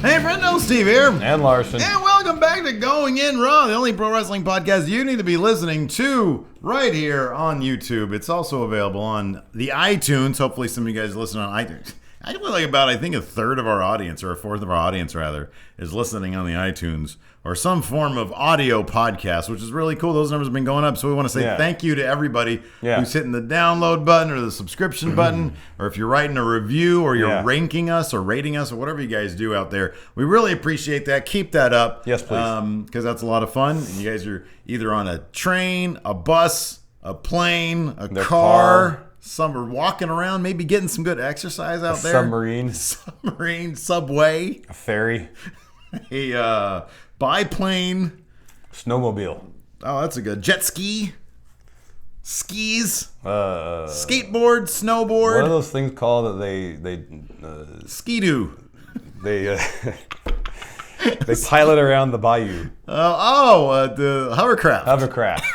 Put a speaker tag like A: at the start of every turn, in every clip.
A: Hey, friendo, Steve here.
B: And Larson.
A: And welcome back to Going In Raw, the only pro wrestling podcast you need to be listening to right here on YouTube. It's also available on the iTunes. Hopefully some of you guys listen on iTunes. Actually, like about, I think, a third of our audience, or a fourth of our audience, rather, is listening on the iTunes or some form of audio podcast, which is really cool. Those numbers have been going up, so we want to say thank you to everybody who's hitting the download button or the subscription button, or if you're writing a review or you're ranking us or rating us or whatever you guys do out there. We really appreciate that. Keep that up.
B: Yes, please.
A: Because that's a lot of fun. And you guys are either on a train, a bus, a plane, a car. Some are walking around, maybe getting some good exercise out there. Submarine, subway.
B: A ferry.
A: A biplane.
B: Snowmobile.
A: Oh, that's a good. Jet ski. Skis. Skateboard, snowboard.
B: What are those things called that they
A: Ski-doo.
B: They pilot around the bayou.
A: The hovercraft.
B: Hovercraft.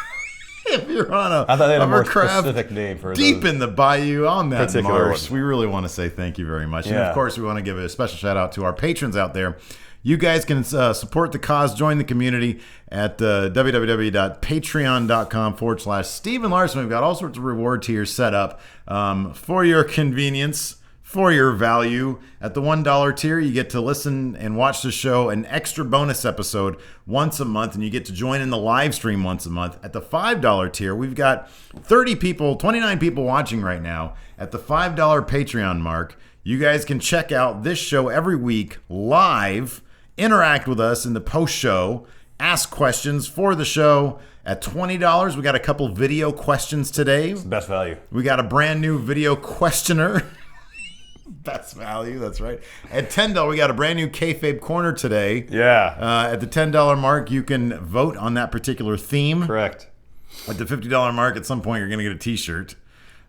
A: If you're on a
B: I thought they had a more
A: hovercraft
B: specific name for
A: deep in the bayou on that
B: particular
A: marsh. We really want to say thank you very much. And of course, we want to give a special shout out to our patrons out there. You guys can support the cause, join the community at www.patreon.com/Stephen Larson. We've got all sorts of reward tiers set up for your convenience, for your value. At the $1 tier, you get to listen and watch the show, an extra bonus episode once a month, and you get to join in the live stream once a month. At the $5 tier, we've got 29 people watching right now at the $5 Patreon mark. You guys can check out this show every week live, interact with us in the post-show, ask questions for the show. At $20, we got a couple video questions today.
B: It's the best value.
A: We got a brand new video questioner. Best value, that's right. At $10, we got a brand new Kayfabe Corner today.
B: Yeah.
A: At the $10 mark, you can vote on that particular theme.
B: Correct.
A: At the $50 mark, at some point, you're going to get a t-shirt.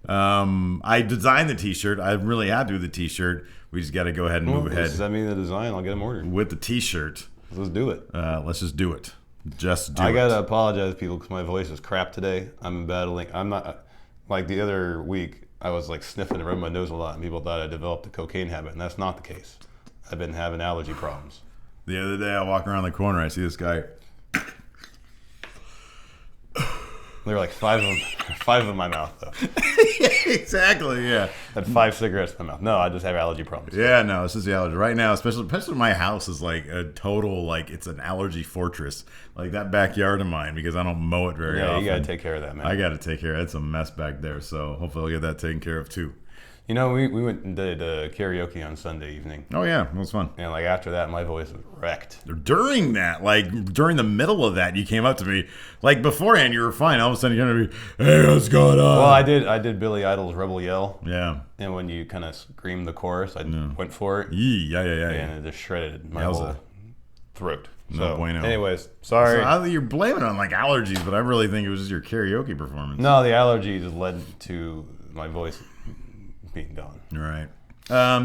A: I designed the t-shirt. I'm really happy with the t-shirt. We just got to go ahead and move ahead.
B: Send me the design. I'll get them ordered.
A: With the t-shirt.
B: Let's do it.
A: Let's just do it. I
B: got to apologize to people because my voice is crap today. I'm battling. I'm not, like the other week, I was like sniffing and rubbing my nose a lot, and people thought I developed a cocaine habit, and that's not the case. I've been having allergy problems.
A: The other day, I walk around the corner, I see this guy.
B: There were like five of them in my mouth, though.
A: Yeah, exactly, yeah.
B: I had 5 cigarettes in my mouth. No, I just have allergy problems.
A: Yeah, no, it's just the allergy. Right now, especially my house is like a total, like, it's an allergy fortress. Like that backyard of mine, because I don't mow it very often.
B: Yeah, you got to take care of that, man.
A: I got to take care of it. It's a mess back there, so hopefully I'll get that taken care of, too.
B: You know, we went and did karaoke on Sunday evening.
A: Oh, yeah, it was fun.
B: And, like, after that, my voice was wrecked.
A: During that, like, during the middle of that, you came up to me. Like, beforehand, you were fine. All of a sudden, you're going to be, hey, what's going on?
B: Well, I did Billy Idol's Rebel Yell.
A: Yeah.
B: And when you kind of screamed the chorus, I went for it.
A: Yeah.
B: And it just shredded my whole throat.
A: No bueno.
B: Anyways, sorry.
A: So you're blaming it on, like, allergies, but I really think it was just your karaoke performance.
B: No, the allergies led to my voice being gone.
A: Right.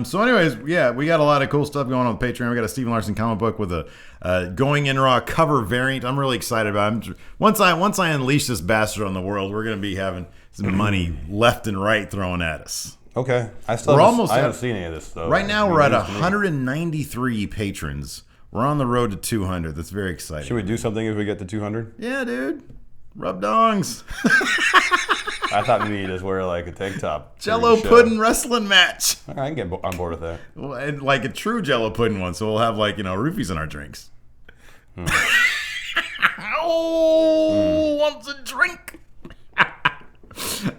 A: So anyways, yeah, we got a lot of cool stuff going on with Patreon. We got a Stephen Larson comic book with a Going In Raw cover variant. I'm really excited about it. Once I unleash this bastard on the world, we're going to be having some money left and right thrown at us.
B: Okay. I haven't seen any of this, though.
A: Right now, we're at 193 patrons. We're on the road to 200. That's very exciting.
B: Should we do something if we get to 200?
A: Yeah, dude. Rub dongs.
B: I thought maybe you just wear like a tank top.
A: Jello pudding wrestling match.
B: All right, I can get on board with that.
A: Well, and like a true Jello pudding one, so we'll have like, roofies in our drinks. Wants a drink.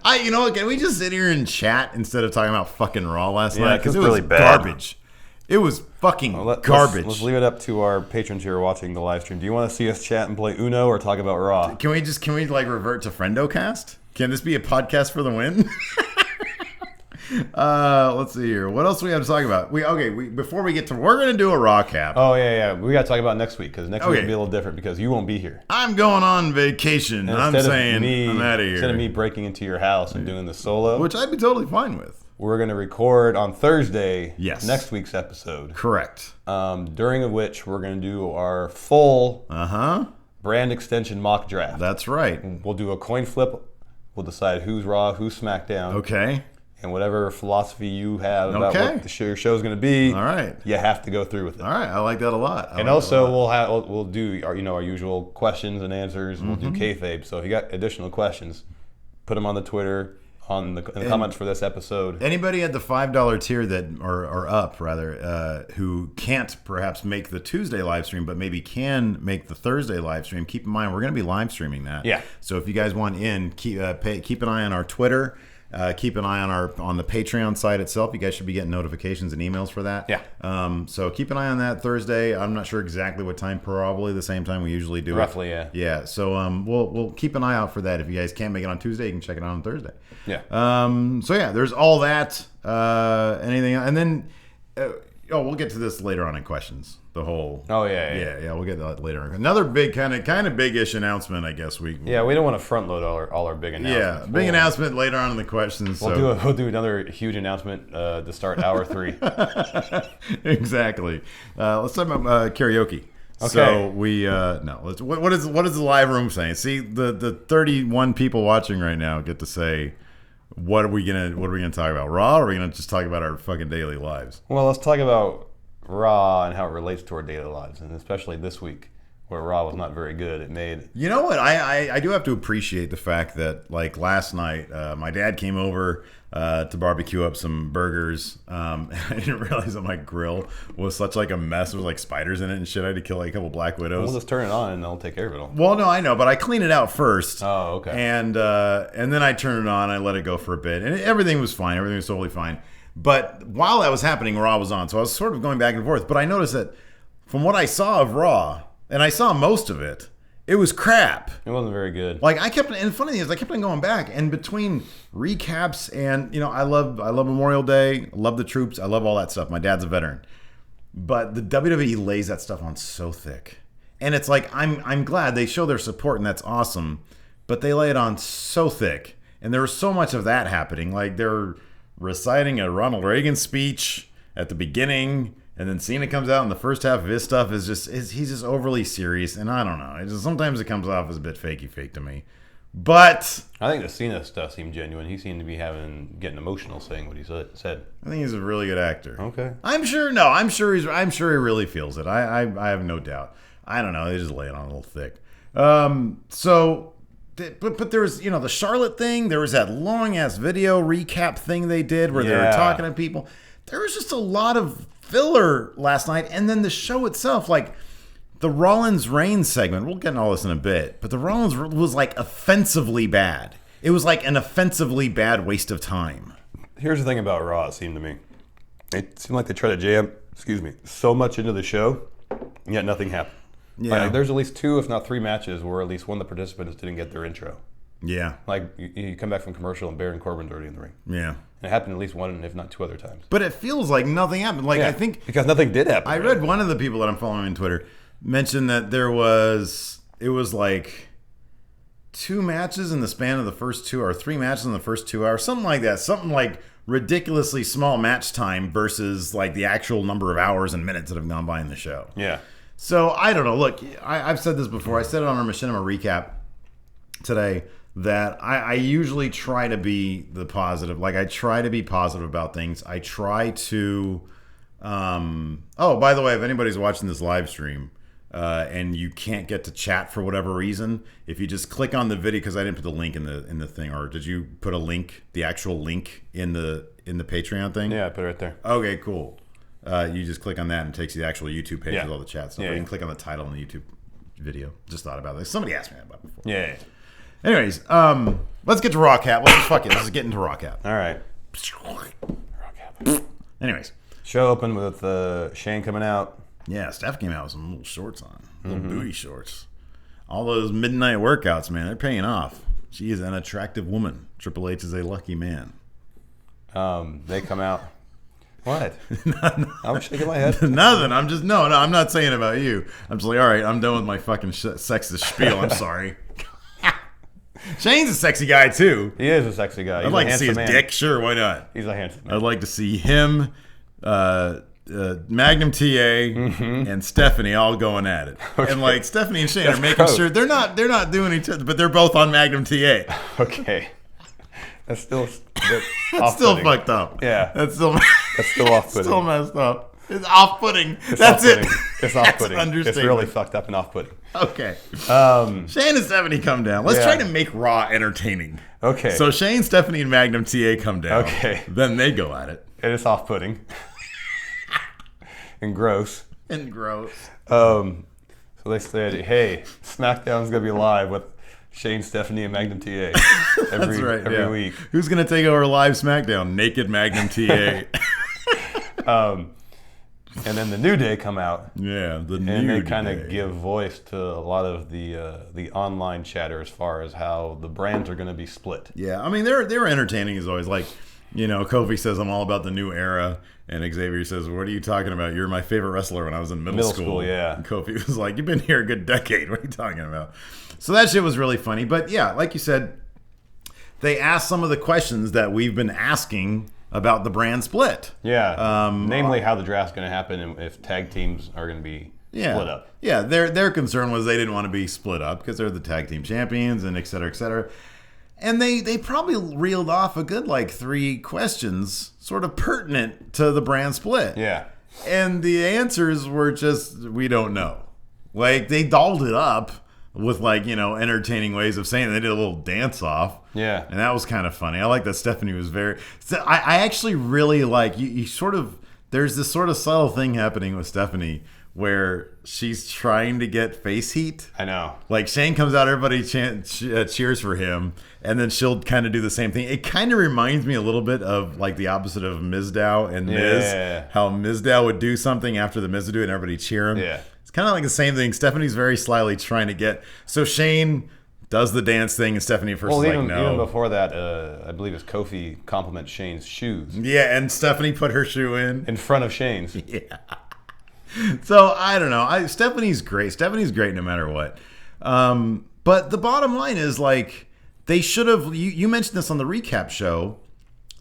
A: Can we just sit here and chat instead of talking about fucking Raw last night? Because it was
B: really bad.
A: Garbage. It was fucking garbage.
B: Let's leave it up to our patrons here watching the live stream. Do you want to see us chat and play Uno or talk about Raw?
A: Can we like revert to FriendoCast? Can this be a podcast for the win? Let's see here. What else do we have to talk about? Before we get to, we're going to do a Raw cap.
B: Oh, yeah. We got to talk about next week because next week will be a little different because you won't be here.
A: I'm going on vacation. I'm saying I'm out of here.
B: Instead of me breaking into your house and doing the solo,
A: which I'd be totally fine with.
B: We're going to record on Thursday,
A: next
B: week's episode.
A: Correct.
B: During which we're going to do our full brand extension mock draft.
A: That's right.
B: We'll do a coin flip. We'll decide who's Raw, who's SmackDown.
A: Okay.
B: and whatever philosophy you have about what your show's going to be.
A: All right.
B: You have to go through with it.
A: All right. I like that a lot.
B: And also, we'll do our usual questions and answers. We'll do kayfabe. So if you got additional questions, put them on the Twitter, in the comments for this episode.
A: Anybody at the $5 tier that or up rather, who can't perhaps make the Tuesday live stream, but maybe can make the Thursday live stream, keep in mind we're going to be live streaming that.
B: Yeah.
A: So if you guys want in, keep an eye on our Twitter. Keep an eye on the Patreon site itself. You guys should be getting notifications and emails for that.
B: Yeah.
A: So keep an eye on that Thursday. I'm not sure exactly what time. Probably the same time we usually do.
B: Roughly, yeah.
A: Yeah. So we'll keep an eye out for that. If you guys can't make it on Tuesday, you can check it out on Thursday.
B: Yeah.
A: So yeah, there's all that. Anything, and then we'll get to this later on in questions. The whole.
B: Oh yeah.
A: We'll get to that later. Another big kind of big-ish announcement, I guess we
B: don't want to front load all our big announcements.
A: Yeah, big announcement later on in the questions.
B: We'll do another huge announcement to start hour 3.
A: Exactly. Let's talk about karaoke.
B: Okay.
A: So we what is the live room saying? See, the 31 people watching right now get to say, what are we gonna talk about? Raw, or are we gonna just talk about our fucking daily lives?
B: Well, let's talk about Raw and how it relates to our daily lives, and especially this week where Raw was not very good. It made...
A: You know what? I do have to appreciate the fact that, like, last night, my dad came over to barbecue up some burgers. I didn't realize that my grill was such, like, a mess. There was, like, spiders in it and shit. I had to kill, like, a couple Black Widows.
B: We'll just turn it on and they'll take care of it all.
A: Well, no, I know, but I clean it out first.
B: Oh, okay.
A: And then I turn it on. I let it go for a bit. And everything was fine. Everything was totally fine. But while that was happening, Raw was on. So I was sort of going back and forth. But I noticed that from what I saw of Raw, and I saw most of it, it was crap.
B: It wasn't very good.
A: Like, and funny thing is, I kept on going back. And between recaps and, I love Memorial Day. I love the troops. I love all that stuff. My dad's a veteran. But the WWE lays that stuff on so thick. And it's like, I'm glad they show their support, and that's awesome. But they lay it on so thick. And there was so much of that happening. Like, they're reciting a Ronald Reagan speech at the beginning, and then Cena comes out, and the first half of his stuff is he's just overly serious, and I don't know. Sometimes it comes off as a bit fake to me. But
B: I think the Cena stuff seemed genuine. He seemed to be getting emotional saying what he said. I
A: think he's a really good actor.
B: Okay.
A: I'm sure he really feels it. I have no doubt. I don't know. They just lay it on a little thick. But there was, the Charlotte thing. There was that long-ass video recap thing they did where they were talking to people. There was just a lot of filler last night. And then the show itself, like the Rollins-Reigns segment, we'll get into all this in a bit, but the Rollins was like offensively bad. It was like an offensively bad waste of time.
B: Here's the thing about Raw, it seemed to me. It seemed like they tried to jam, so much into the show, and yet nothing happened. Yeah. Like, there's at least 2, if not 3 matches where at least one of the participants didn't get their intro.
A: Yeah.
B: Like, you come back from commercial and Baron Corbin's already in the ring.
A: Yeah.
B: And it happened at least 1, if not 2 other times.
A: But it feels like nothing happened. Like, I think...
B: Because nothing did happen.
A: I read one of the people that I'm following on Twitter mention that it was like 2 matches in the span of the first 2, or 3 matches in the first 2 hours, something like that. Something like ridiculously small match time versus like the actual number of hours and minutes that have gone by in the show.
B: Yeah.
A: So, I don't know. Look, I've said this before. I said it on our Machinima recap today that I usually try to be the positive. Like, I try to be positive about things. I try to... by the way, if anybody's watching this live stream and you can't get to chat for whatever reason, if you just click on the video, because I didn't put the link in the thing, or did you put a link, the actual link in the Patreon thing?
B: Yeah, I put it right there.
A: Okay, cool. You just click on that and it takes you to the actual YouTube page with all the chat stuff.
B: Yeah,
A: or you can click on the title in the YouTube video. Just thought about this. Somebody asked me that about before.
B: Yeah.
A: Anyways, let's get to Raw Cap. Let's just get into Raw Cap.
B: All right.
A: Raw Cap. Anyways.
B: Show opened with Shane coming out.
A: Yeah, Steph came out with some little shorts on. Little booty shorts. All those midnight workouts, man, they're paying off. She is an attractive woman. Triple H is a lucky man.
B: They come out. What? I'm shaking my head.
A: Nothing. I'm not saying about you. I'm just like, all right, I'm done with my fucking sexist spiel. I'm sorry. Shane's a sexy guy, too.
B: He is a sexy guy.
A: I'd like to see his dick. Sure, why not?
B: He's a handsome man.
A: I'd like to see him, Magnum TA, and Stephanie all going at it. Okay. And like Stephanie and Shane are making sure they're not doing each other, but they're both on Magnum TA.
B: Okay. That's still
A: That's still fucked up.
B: Yeah.
A: That's still
B: off-putting.
A: Still messed up. It's off-putting. That's
B: off-putting.
A: it.
B: It's off-putting.
A: Understatement.
B: It's really fucked up and off-putting.
A: Okay. Shane and Stephanie come down. Let's try to make Raw entertaining.
B: Okay.
A: So Shane, Stephanie, and Magnum TA come down.
B: Okay.
A: Then they go at it.
B: And it's off-putting. And gross.
A: And gross.
B: So they said, hey, SmackDown's going to be live with Shane, Stephanie, and Magnum TA every week.
A: Who's going to take over live SmackDown? Naked Magnum TA.
B: And then the New Day come out.
A: Yeah,
B: and they kind of give voice to a lot of the online chatter as far as how the brands are going to be split.
A: Yeah, I mean, they were entertaining as always. Like, Kofi says, I'm all about the new era. And Xavier says, what are you talking about? You're my favorite wrestler when I was in middle school.
B: Yeah.
A: And Kofi was like, you've been here a good decade. What are you talking about? So that shit was really funny. But yeah, like you said, they asked some of the questions that we've been asking about the brand split.
B: Yeah. Namely, how the draft's going to happen and if tag teams are going to be split up.
A: Yeah, their concern was they didn't want to be split up because they're the tag team champions and et cetera, et cetera. And they probably reeled off a good 3 questions sort of pertinent to the brand split.
B: Yeah.
A: And the answers were just, we don't know. Like, they dolled it up with entertaining ways of saying it. They did a little dance off.
B: Yeah.
A: And that was kind of funny. I like that Stephanie was very... So I actually really like... You sort of... There's this sort of subtle thing happening with Stephanie where she's trying to get face heat.
B: I know. Like,
A: Shane comes out, everybody cheers for him, and then she'll kind of do the same thing. It kind of reminds me a little bit of the opposite of Mizdow and Miz.
B: Yeah.
A: How Mizdow would do something after the Miz would do it and everybody cheer him.
B: Yeah.
A: It's kind of like the same thing. Stephanie's very slyly trying to get... So Shane does the dance thing, and Stephanie first is like, no.
B: Even before that, I believe it's Kofi compliments Shane's shoes.
A: Yeah, and Stephanie put her shoe in
B: front of Shane's.
A: Yeah. So, I don't know. Stephanie's great. Stephanie's great no matter what. But the bottom line is, they should have... You mentioned this on the recap show.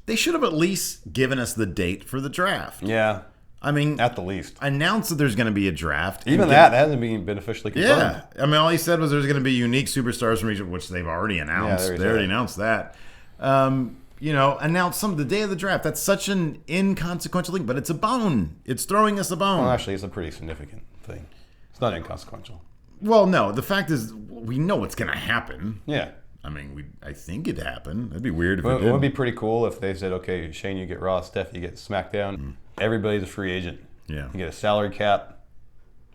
A: They should have at least given us the date for the draft.
B: Yeah.
A: I mean...
B: At the least.
A: Announce that there's going to be a draft.
B: Even that hasn't been officially confirmed.
A: Yeah. I mean, all he said was there's going to be unique superstars from each... Which they've already announced.
B: Yeah,
A: they already announced that. Announce the day of the draft. That's such an inconsequential thing, but it's a bone. It's throwing us a bone.
B: Well, actually, it's a pretty significant thing. It's not inconsequential.
A: Well, no. The fact is, we know what's going to happen.
B: Yeah.
A: I mean, I think it'd happen. It'd be weird if it
B: didn't.
A: did.
B: It would be pretty cool if they said, okay, Shane, you get Raw, Steph, you get SmackDown. Everybody's a free agent.
A: Yeah.
B: You get a salary cap,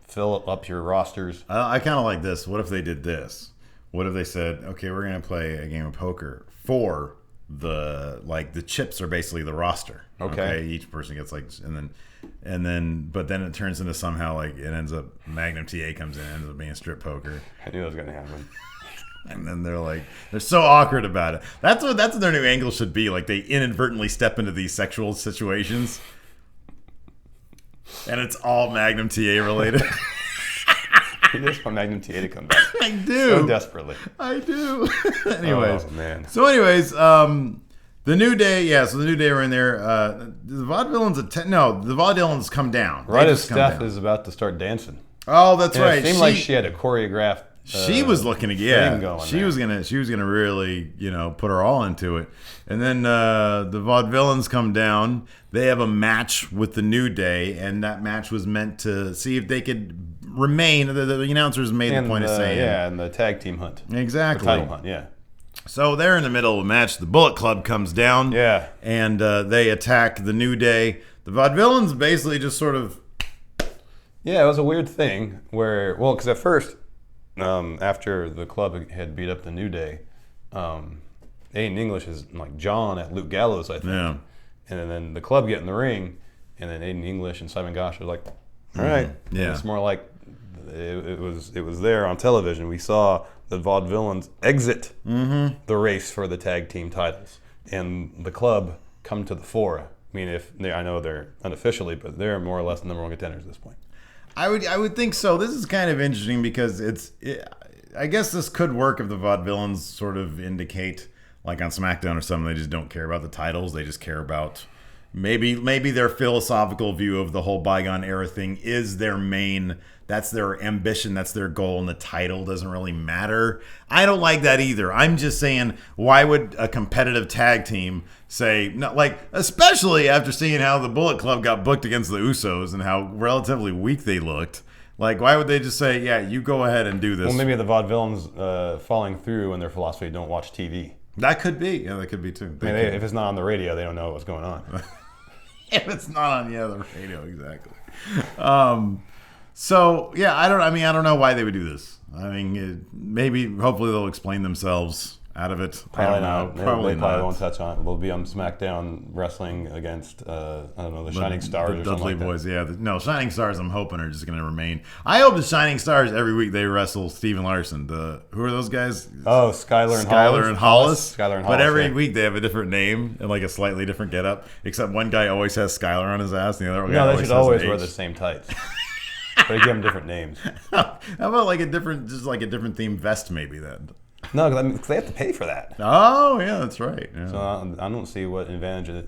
B: fill up your rosters.
A: I kind of like this. What if they did this? What if they said, okay, we're going to play a game of poker for the chips are basically the roster.
B: Okay.
A: Each person gets but then it turns into somehow it ends up Magnum TA comes in and ends up being strip poker.
B: I knew that was going to happen.
A: And then they're so awkward about it. That's what their new angle should be. They inadvertently step into these sexual situations. And it's all Magnum TA related.
B: You just want Magnum TA to come back.
A: I do.
B: So desperately.
A: I do. Anyways.
B: Oh, man.
A: So anyways, the New Day, so the New Day were in there. The Vaudevillains, the Vaudevillains come down.
B: Right as Steph is about to start dancing.
A: Oh, that's right.
B: It seemed like she had a choreographed
A: she was looking to she was gonna really put her all into it. And then the Vaudevillains come down. They have a match with the New Day, and that match was meant to see if they could remain. The announcers made the point of saying,
B: and the tag team hunt,
A: exactly,
B: the title hunt, yeah.
A: So they're in the middle of a match. The Bullet Club comes down, and they attack the New Day. The Vaudevillains basically just sort of,
B: it was a weird thing where, because at first, after the club had beat up the New Day, Aiden English is like John at Luke Gallows, I think.
A: Yeah.
B: And then the club get in the ring, and then Aiden English and Simon Gotch are like, all right.
A: Yeah.
B: And it's more like it was there on television. We saw the Vaudevillains exit the race for the tag team titles, and the club come to the fore. I mean, I know they're unofficially, but they're more or less the number one contenders at this point.
A: I would think so. This is kind of interesting because I guess this could work if the Vaudevillains sort of indicate, like on SmackDown or something, they just don't care about the titles. They just care about, Maybe their philosophical view of the whole bygone era thing is their main. That's their ambition. That's their goal, and the title doesn't really matter. I don't like that either. I'm just saying, why would a competitive tag team say, no, like, especially after seeing how the Bullet Club got booked against the Usos and how relatively weak they looked? Like, why would they just say, yeah, you go ahead and do this?
B: Well, maybe the vaudevillains falling through in their philosophy don't watch TV.
A: That could be. Yeah, that could be too.
B: If it's not on the radio, they don't know what's going on.
A: If it's not on the radio, exactly. So yeah, I don't know why they would do this. I mean, hopefully they'll explain themselves out of it.
B: Probably
A: I don't
B: not.
A: know. Probably
B: they
A: not.
B: Won't touch on it. They'll be on SmackDown wrestling against I don't know, the Shining Stars
A: the
B: or something
A: Dudley
B: like
A: Boys.
B: that.
A: Yeah, no, Shining Stars. I'm hoping are just going to remain. I hope the Shining Stars every week they wrestle Steven Larson. Who are those guys?
B: Oh, Skylar and
A: Hollis.
B: Skylar and Hollis.
A: But every week they have a different name and like a slightly different getup. Except one guy always has Skylar on his ass, and the other guy
B: they should always wear
A: the
B: the same tights. But they give them different names.
A: How about like a different themed vest maybe then?
B: No, because they have to pay for that.
A: Oh yeah, that's right. Yeah.
B: So I don't see what advantage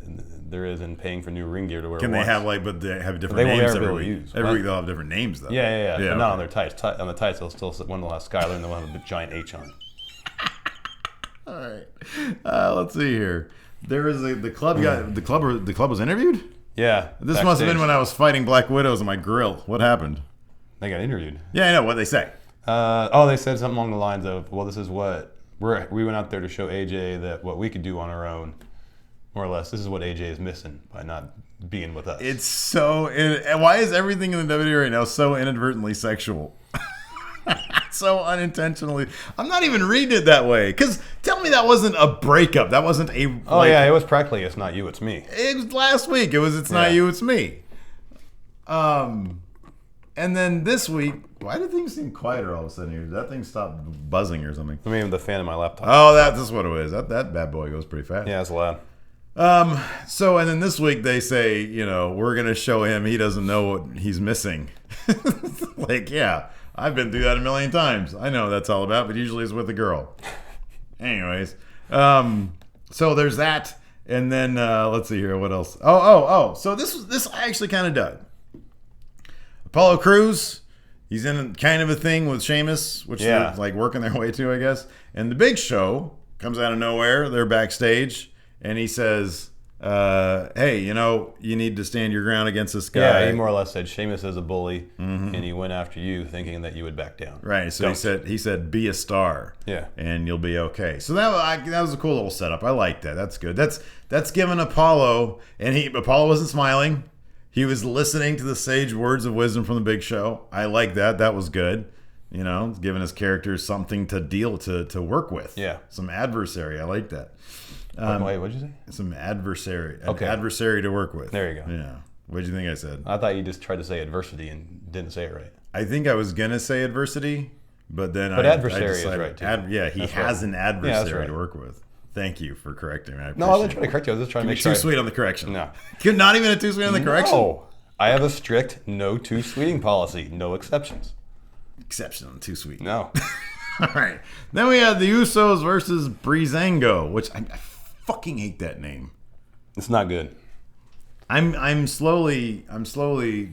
B: there is in paying for new ring gear to wear.
A: Can they
B: once.
A: have but they have different
B: They won't
A: names
B: ever
A: every
B: be able
A: week?
B: to use.
A: Every
B: What?
A: week they'll have different names though.
B: Yeah.
A: But
B: not on their tights. On the tights, they'll still one will have Skylar and the one with a giant H on.
A: All right. Let's see here. There is the club got the club was interviewed.
B: Yeah.
A: This must have been when I was fighting Black Widows on my grill. What happened?
B: They got interviewed.
A: Yeah, I know. What they say?
B: They said something along the lines of, "Well, this is what we went out there to show AJ that what we could do on our own, more or less. This is what AJ is missing by not being with us."
A: It's so. And why is everything in the WWE right now so inadvertently sexual? So unintentionally. I'm not even reading it that way. Because tell me that wasn't a breakup. That wasn't a.
B: It was practically "It's not you, it's me."
A: It was last week. It was "It's not you, it's me." And then this week, why do things seem quieter all of a sudden here? Did that thing stop buzzing or something?
B: I mean, the fan of my laptop.
A: Oh, that's what it is. That bad boy goes pretty fast.
B: Yeah, it's loud.
A: So, and then this week they say, we're going to show him he doesn't know what he's missing. Like, yeah, I've been through that a million times. I know what that's all about, but usually it's with a girl. Anyways, so there's that. And then, let's see here. What else? Oh. So this I actually kind of dug. Apollo Crews, he's in kind of a thing with Sheamus, which they're like working their way to, I guess. And the Big Show comes out of nowhere. They're backstage, and he says, "Hey, you need to stand your ground against this guy."
B: Yeah, he more or less said Sheamus is a bully, and he went after you, thinking that you would back down.
A: Right. So he said, "Be a star, and you'll be okay." So that was a cool little setup. I like that. That's good. That's giving Apollo, and Apollo wasn't smiling. He was listening to the sage words of wisdom from the Big Show. I like that. That was good. Giving his characters something to deal to work with.
B: Yeah.
A: Some adversary. I like that.
B: Wait, what'd you say?
A: Some adversary.
B: Okay.
A: Adversary to work with.
B: There you go.
A: Yeah. What'd you think I said?
B: I thought you just tried to say adversity and didn't say it right.
A: I think I was gonna say adversity, but then
B: adversary
A: is right
B: too.
A: He has an adversary to work with. Thank you for correcting me.
B: No, I wasn't trying to correct you. I was just trying to make sure.
A: Too sweet on the correction.
B: No.
A: Not even a too sweet on the correction?
B: No. I have a strict no too sweeting policy. No exceptions.
A: Exception on too sweet.
B: No.
A: All right. Then we had the Usos versus Breezango, which I fucking hate that name.
B: It's not good.
A: I'm slowly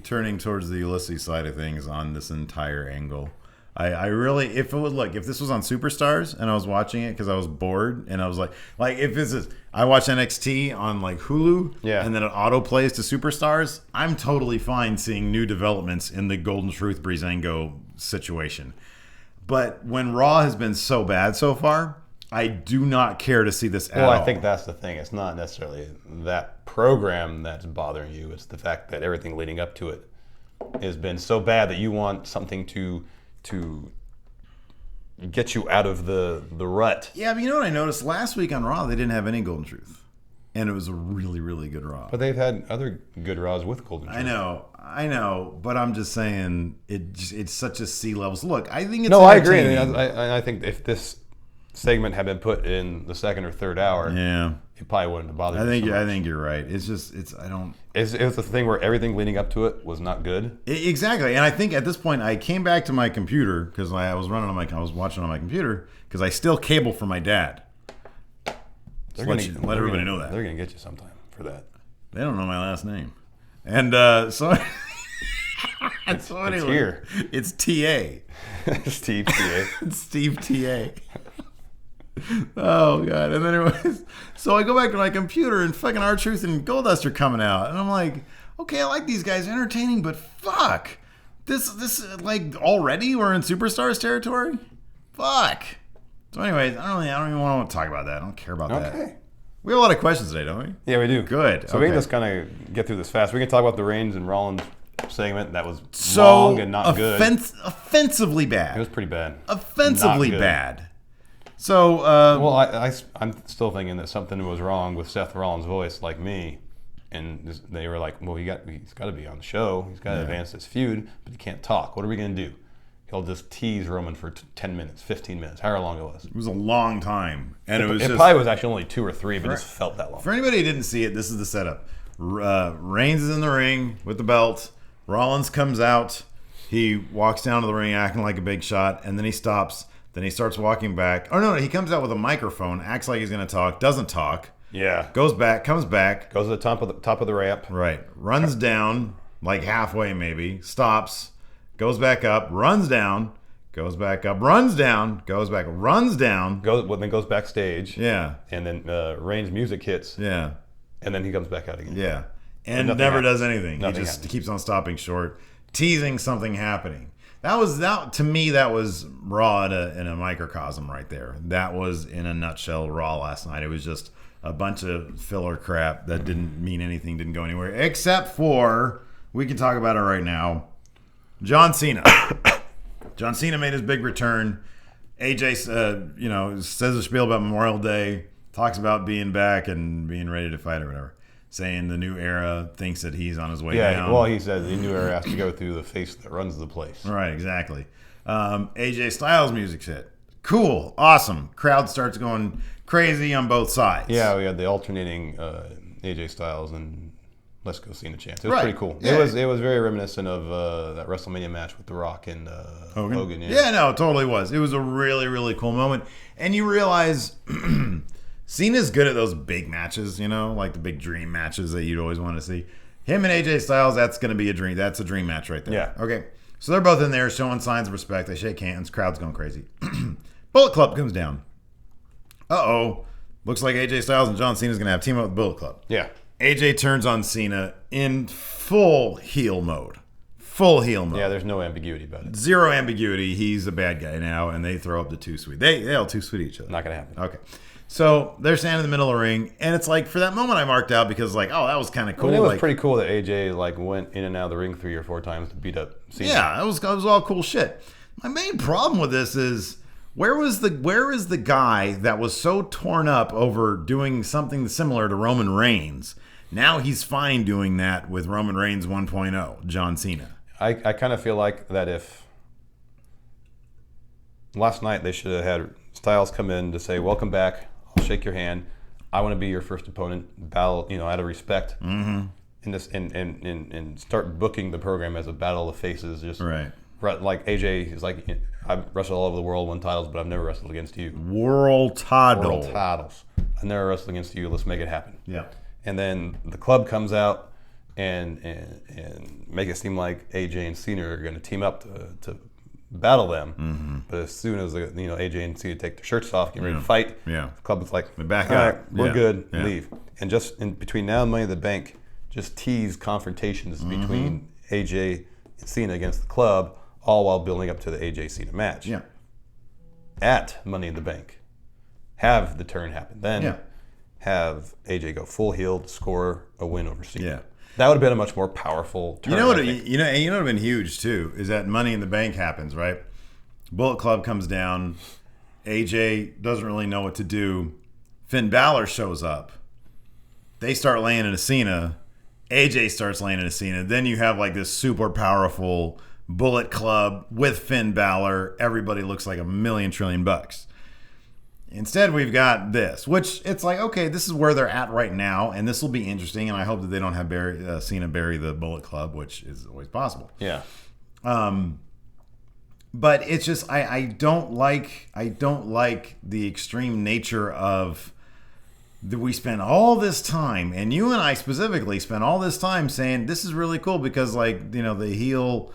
A: turning towards the Ulysses side of things on this entire angle. I really, if this was on Superstars and I was watching it because I was bored and I was like if this is, I watch NXT on like Hulu, and then it auto plays to Superstars, I'm totally fine seeing new developments in the Golden Truth Breezango situation. But when Raw has been so bad so far, I do not care to see this at all.
B: Well, I think that's the thing. It's not necessarily that program that's bothering you. It's the fact that everything leading up to it has been so bad that you want something to get you out of the rut.
A: Yeah, but you know what I noticed? Last week on Raw, they didn't have any Golden Truth. And it was a really, really good Raw.
B: But they've had other good Raws with Golden Truth.
A: I know. But I'm just saying, it's such a C-level. So look, I think it's
B: I agree. I think if this segment had been put in the second or third hour, it probably wouldn't have bothered me.
A: I think you're right. It's just,
B: It was a thing where everything leading up to it was not good.
A: Exactly. And I think at this point, I came back to my computer because I was watching on my computer because I still cable for my dad. Let everybody know that.
B: They're going to get you sometime for that.
A: They don't know my last name. And so
B: It's
A: anyway,
B: here.
A: It's TA.
B: Steve TA.
A: It's Steve TA. Oh god. And then anyways, so I go back to my computer and fucking R-Truth and Goldust are coming out. And I'm like, okay, I like these guys, entertaining, but fuck. This like already we're in Superstars territory? Fuck. So anyways, I don't even want to talk about that. I don't care about that.
B: Okay.
A: We have a lot of questions today, don't we?
B: Yeah, we do.
A: Good.
B: So we
A: Okay.
B: can just kind of get through this fast. We can talk about the Reigns and Rollins segment. That was
A: So
B: long and not good.
A: Offensively bad.
B: It was pretty bad.
A: Offensively
B: Not good.
A: bad. So,
B: Well, I'm still thinking that something was wrong with Seth Rollins' voice, like me. And they were like, well, he's got to be on the show. He's got to advance this feud, but he can't talk. What are we going to do? He'll just tease Roman for 10 minutes, 15 minutes, however long it was.
A: it was a long time. And it
B: It probably was actually only 2 or 3, but it just felt that long.
A: For anybody who didn't see it, this is the setup. Reigns is in the ring with the belt. Rollins comes out. He walks down to the ring acting like a big shot, and then he stops. Then he starts walking back. Oh, no, he comes out with a microphone, acts like he's going to talk, doesn't talk.
B: Yeah.
A: Goes back, comes back.
B: Goes to the top of the ramp.
A: Right. Runs down, like halfway maybe. Stops. Goes back up. Runs down. Goes back up. Runs down. Goes back. Runs down.
B: Then goes backstage.
A: Yeah.
B: And then Reigns' music hits.
A: Yeah.
B: And then he comes back out again.
A: Yeah. And
B: nothing
A: never
B: happens.
A: does anything.
B: Nothing
A: He just
B: happens.
A: keeps on stopping short, teasing something happening. That to me, that was Raw in a microcosm right there. That was in a nutshell Raw last night. It was just a bunch of filler crap that didn't mean anything, didn't go anywhere, except for, we can talk about it right now, John Cena. John Cena made his big return. AJ, says a spiel about Memorial Day, talks about being back and being ready to fight or whatever, saying the new era, thinks that he's on his way down.
B: Well, he says the new era has to go through the face that runs the place.
A: Right, exactly. AJ Styles music hit. Cool, awesome. Crowd starts going crazy on both sides.
B: Yeah, we had the alternating AJ Styles and Let's Go Cena chants. It was
A: Right.
B: pretty cool.
A: Yeah.
B: It was very reminiscent of that WrestleMania match with The Rock and Hogan.
A: Yeah, no, it totally was. It was a really, really cool moment. And you realize Cena's good at those big matches, like the big dream matches that you'd always want to see. Him and AJ Styles, that's going to be a dream. That's a dream match right there.
B: Yeah.
A: Okay. So they're both in there showing signs of respect. They shake hands. Crowd's going crazy. Bullet Club comes down. Uh-oh. Looks like AJ Styles and John Cena's going to have team up with Bullet Club.
B: Yeah.
A: AJ turns on Cena in full heel mode. Full heel mode.
B: Yeah, there's no ambiguity about it.
A: Zero ambiguity. He's a bad guy now, and they throw up the two sweet. They all two sweet each other.
B: Not going to happen.
A: Okay. So they're standing in the middle of the ring, and it's like, for that moment I marked out because that was kind of cool.
B: I mean, it was pretty cool that AJ went in and out of the ring 3 or 4 times to beat up Cena.
A: Yeah, it was all cool shit. My main problem with this is, where is the guy that was so torn up over doing something similar to Roman Reigns? Now he's fine doing that with Roman Reigns 1.0, John Cena.
B: I kind of feel like that if last night they should have had Styles come in to say, welcome back, I'll shake your hand, I want to be your first opponent, battle, out of respect, and start booking the program as a battle of faces. Just
A: right.
B: Like AJ is like, I've wrestled all over the world, won titles, but I've never wrestled against you.
A: World title.
B: World titles. I've never wrestled against you. Let's make it happen.
A: Yeah.
B: And then the club comes out and make it seem like AJ and Cena are going to team up to battle them. Mm-hmm. But as soon as AJ and Cena take their shirts off, get ready to fight, the club is like,
A: back
B: all
A: up.
B: right, we're good, leave. And just in between now and Money in the Bank, just tease confrontations between AJ and Cena against the club, all while building up to the AJ Cena match.
A: Yeah.
B: At Money in the Bank, have the turn happen. Then have AJ go full heel to score a win over Cena. Yeah. That would have been a much more powerful turn.
A: You know what would have been huge too is that Money in the Bank happens, right? Bullet Club comes down. AJ doesn't really know what to do. Finn Balor shows up. They start laying into Cena. AJ starts laying into Cena. Then you have like this super powerful Bullet Club with Finn Balor. Everybody looks like $1 million trillion bucks. Instead, we've got this, which it's like, okay, this is where they're at right now, and this will be interesting, and I hope that they don't have Cena bury the Bullet Club, which is always possible.
B: Yeah.
A: But it's just, I don't like the extreme nature of we spent all this time, and you and I specifically spent all this time saying this is really cool because, like, you know, the heel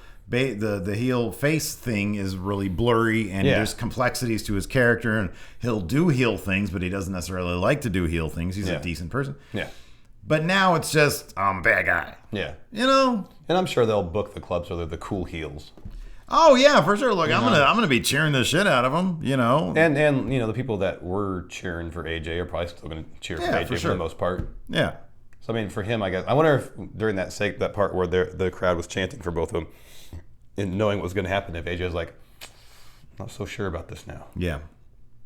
A: face thing is really blurry, and there's complexities to his character, and he'll do heel things, but he doesn't necessarily like to do heel things. He's a decent person. Yeah. But now it's just, I'm a bad guy. Yeah. You know?
B: And I'm sure they'll book the club so they're the cool heels.
A: Oh yeah, for sure. Look, I'm gonna be cheering the shit out of them, you know.
B: And you know, the people that were cheering for AJ are probably still gonna cheer for AJ for the most part. Yeah. So I mean, for him, I guess I wonder if during that part where the crowd was chanting for both of them, and knowing what was gonna happen, if AJ was like, I'm not so sure about this now. Yeah.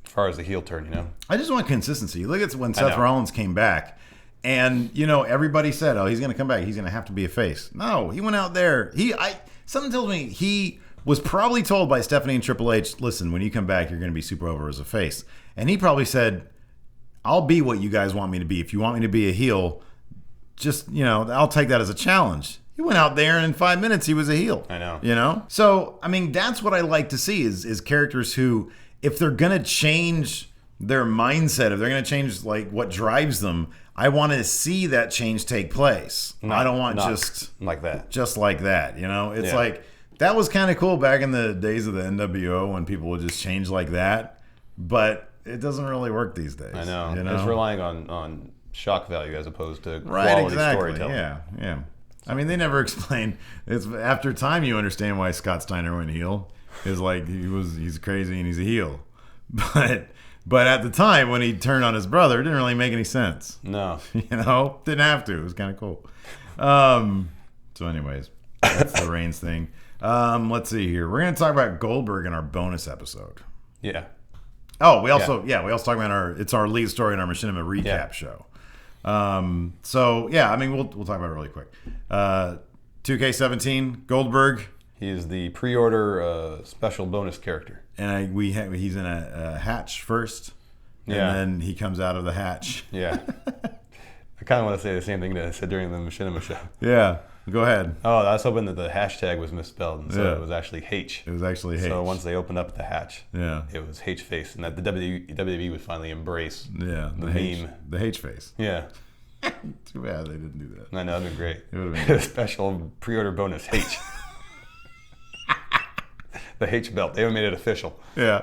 B: As far as the heel turn, you know.
A: I just want consistency. Look at when Seth Rollins came back. And, you know, everybody said, oh, he's going to come back. He's going to have to be a face. No, he went out there. Something tells me he was probably told by Stephanie and Triple H, listen, when you come back, you're going to be super over as a face. And he probably said, I'll be what you guys want me to be. If you want me to be a heel, just, you know, I'll take that as a challenge. He went out there and in 5 minutes he was a heel. I know. You know? So, I mean, that's what I like to see is characters who, if they're going to change their mindset, if they're going to change, like, what drives them, I want to see that change take place. I don't want just
B: like that.
A: Just like that, you know? It's like, that was kind of cool back in the days of the NWO when people would just change like that. But it doesn't really work these days.
B: I know. You know? It's relying on shock value as opposed to quality storytelling.
A: Yeah. I mean, they never explained. It's after time you understand why Scott Steiner went heel. It's like he's crazy and he's a heel. But at the time, when he turned on his brother, it didn't really make any sense. No. You know? Didn't have to. It was kind of cool. So anyways, that's the Reigns thing. Let's see here. We're going to talk about Goldberg in our bonus episode. Yeah. Oh, we also talk about it's our lead story in our Machinima recap show. So, yeah, I mean, we'll talk about it really quick. 2K17, Goldberg.
B: He is the pre-order special bonus character.
A: And he's in a hatch first, and then he comes out of the hatch. Yeah.
B: I kind of want to say the same thing that I said during the Machinima show.
A: Yeah, go ahead.
B: Oh, I was hoping that the hashtag was misspelled, and so it was actually H.
A: It was actually H.
B: So once they opened up the hatch, it was H face, and that the WWE would finally embrace the meme.
A: The H face.
B: Yeah.
A: Too bad they didn't do that.
B: I know, that'd been great. It would have been a special pre-order bonus H. The H belt. They haven't made it official. Yeah.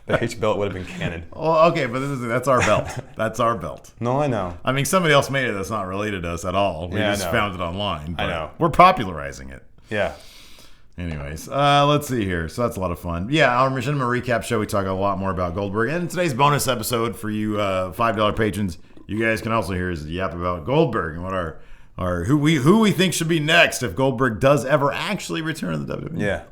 B: The H belt would have been canon.
A: Well, okay, but that's our belt. That's our belt.
B: No, I know.
A: I mean, somebody else made it that's not related to us at all. We just found it online.
B: I know.
A: We're popularizing it.
B: Yeah.
A: Anyways, let's see here. So that's a lot of fun. Yeah, our Machinima recap show, we talk a lot more about Goldberg. And in today's bonus episode for you $5 patrons, you guys can also hear us yap about Goldberg and what our who we think should be next if Goldberg does ever actually return to the WWE.
B: Yeah.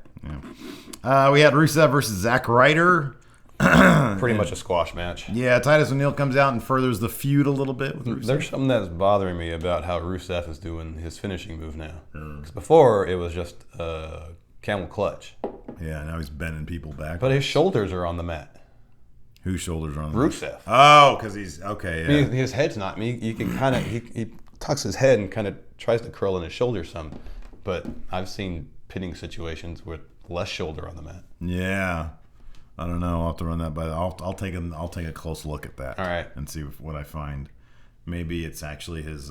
A: We had Rusev versus Zack Ryder.
B: Pretty much a squash match.
A: Yeah, Titus O'Neal comes out and furthers the feud a little bit with Rusev.
B: There's something that's bothering me about how Rusev is doing his finishing move now. Because before, it was just camel clutch.
A: Yeah, now he's bending people back.
B: But his shoulders are on the mat.
A: Whose shoulders are on the
B: Rusev.
A: mat? Oh, because he's, okay, yeah.
B: His head's not. I mean, you can kind of, he tucks his head and kind of tries to curl in his shoulders some. But I've seen pinning situations with less shoulder on the mat.
A: Yeah. I don't know. I'll have to run that by. I'll take a close look at that.
B: All right.
A: And see what I find. Maybe it's actually his.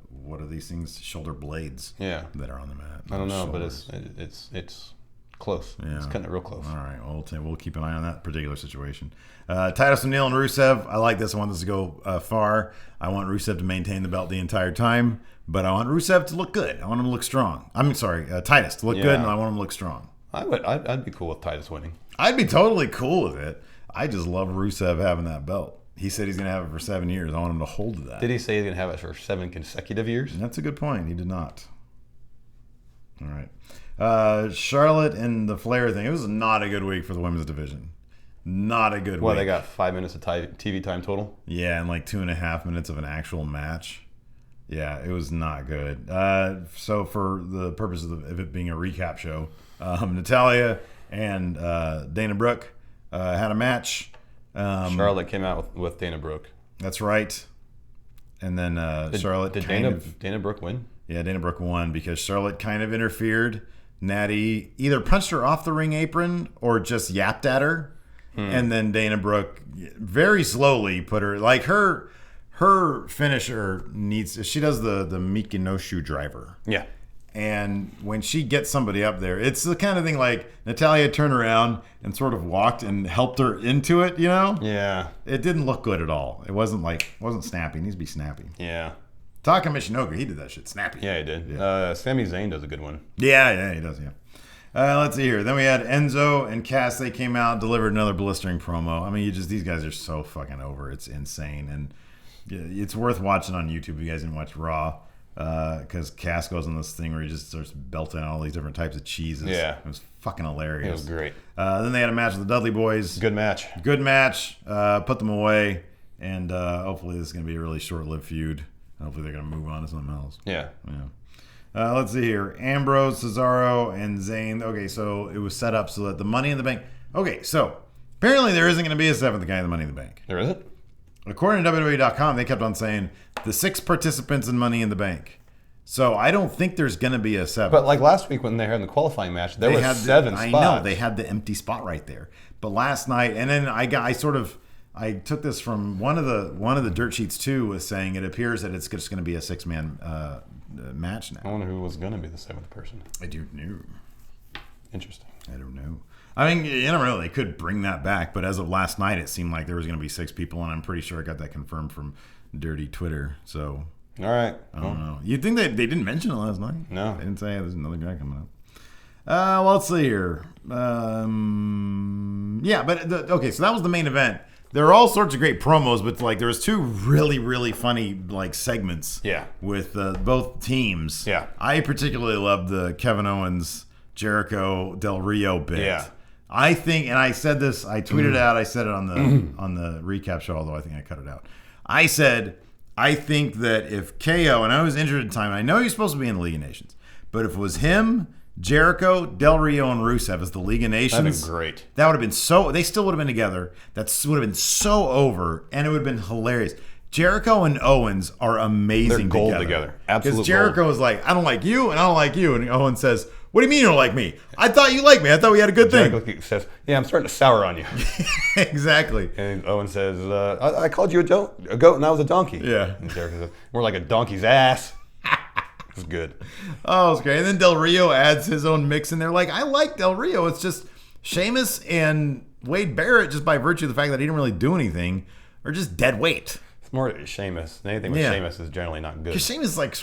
A: What are these things? Shoulder blades.
B: Yeah.
A: That are on the mat.
B: I don't know, shoulders. But it's close. Yeah. It's kind of real close.
A: All right. Well, we'll keep an eye on that particular situation. Titus O'Neal and Rusev. I like this. I want this to go far. I want Rusev to maintain the belt the entire time, but I want Rusev to look good. I want him to look strong. I'm sorry, Titus to look good, and I want him to look strong.
B: I'd be cool with Titus winning.
A: I'd be totally cool with it. I just love Rusev having that belt. He said he's going to have it for 7 years. I want him to hold to that.
B: Did he say he's going to have it for 7 consecutive years?
A: And that's a good point. He did not. All right. Charlotte and the Flair thing. It was not a good week for the women's division. Not a good week.
B: Well, they got 5 minutes of TV time total?
A: Yeah, and like 2.5 minutes of an actual match. Yeah, it was not good. So for the purpose of it being a recap show, Natalya and Dana Brooke had a match.
B: Charlotte came out with Dana Brooke.
A: That's right. And then Charlotte
B: did Dana Brooke win?
A: Yeah, Dana Brooke won because Charlotte kind of interfered. Natty either punched her off the ring apron or just yapped at her. And then Dana Brooke very slowly put her, like her her finisher she does the Mikinoshu driver.
B: Yeah.
A: And when she gets somebody up there, it's the kind of thing like Natalya turned around and sort of walked and helped her into it, you know?
B: Yeah.
A: It didn't look good at all. It wasn't snappy. It needs to be snappy.
B: Yeah.
A: Taka Michinoku, he did that shit snappy.
B: Yeah, he did.
A: Yeah.
B: Sami Zayn does a good one.
A: Yeah, he does, yeah. Let's see here. Then we had Enzo and Cass. They came out, delivered another blistering promo. I mean, these guys are so fucking over. It's insane. And it's worth watching on YouTube if you guys didn't watch Raw. Because Cass goes on this thing where he just starts belting out all these different types of cheeses.
B: Yeah.
A: It was fucking hilarious.
B: It was great.
A: Then they had a match with the Dudley Boyz.
B: Good match.
A: Put them away. And hopefully this is going to be a really short-lived feud. Hopefully they're going to move on to something else.
B: Yeah.
A: Let's see here. Ambrose, Cesaro, and Zayn. Okay, so it was set up so that the Money in the Bank. Okay, so apparently there isn't going to be a seventh guy in the Money in the Bank.
B: There isn't?
A: According to WWE.com, they kept on saying the 6 participants in Money in the Bank. So I don't think there's going to be a 7th.
B: But like last week when they had the qualifying match, there were 7 spots.
A: I know, they had the empty spot right there. But last night, and then I took this from one of the dirt sheets too, was saying it appears that it's just going to be a 6-man match now.
B: I wonder who was going to be the 7th person.
A: I don't know.
B: Interesting.
A: I don't know. I mean, you never know. They could bring that back, but as of last night, it seemed like there was going to be 6 people, and I'm pretty sure I got that confirmed from Dirty Twitter. So,
B: all right.
A: I don't know. You'd think they didn't mention it last night.
B: No,
A: they didn't say there's another guy coming up. Well, let's see here. Yeah, but okay. So that was the main event. There are all sorts of great promos, but like there was 2 really, really funny like segments.
B: Yeah.
A: With both teams.
B: Yeah.
A: I particularly loved the Kevin Owens, Jericho, Del Rio bit.
B: Yeah.
A: I think, and I said this, I tweeted it out, I said it on the recap show, although I think I cut it out. I said, I think that if KO, and I was injured at the time, and I know he's supposed to be in the League of Nations, but if it was him, Jericho, Del Rio, and Rusev as the League of Nations,
B: that'd been great.
A: That would have been so, they still would have been together. That would have been so over, and it would have been hilarious. Jericho and Owens are amazing.
B: They're gold together. Absolutely.
A: Because Jericho is like, I don't like you, and I don't like you. And Owens says, what do you mean you don't like me? I thought you liked me. I thought we had a good thing.
B: Jericho says, yeah, I'm starting to sour on you.
A: Exactly.
B: And Owens says, I called you a goat and I was a donkey.
A: Yeah.
B: And Jericho says, more like a donkey's ass. It was good.
A: Oh, it's great. And then Del Rio adds his own mix in there. Like, I like Del Rio. It's just Sheamus and Wade Barrett, just by virtue of the fact that he didn't really do anything, are just dead weight.
B: It's more Sheamus. Anything with Sheamus is generally not good.
A: Because Sheamus is like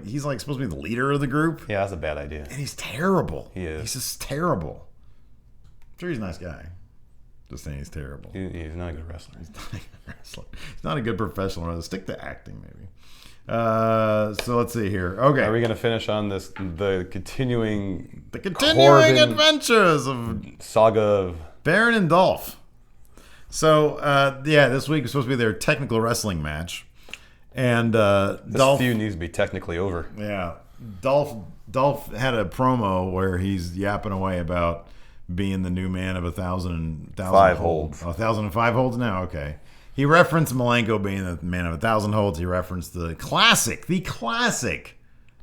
A: he's like supposed to be the leader of the group.
B: Yeah, that's a bad idea.
A: And he's terrible.
B: He is.
A: He's just terrible. I'm sure he's a nice guy. Just saying he's terrible.
B: He's not a good wrestler.
A: He's not a good wrestler. He's not a good professional wrestler. Stick to acting, maybe. So let's see here. Okay.
B: Are we going to finish on the continuing
A: Corbin adventures of
B: saga of
A: Baron and Dolph? So, this week was supposed to be their technical wrestling match. And
B: Dolph feud needs to be technically over.
A: Yeah. Dolph had a promo where he's yapping away about being the new man of 1,005 holds. 1,005 holds now? Okay. He referenced Malenko being the man of 1,000 holds. He referenced the classic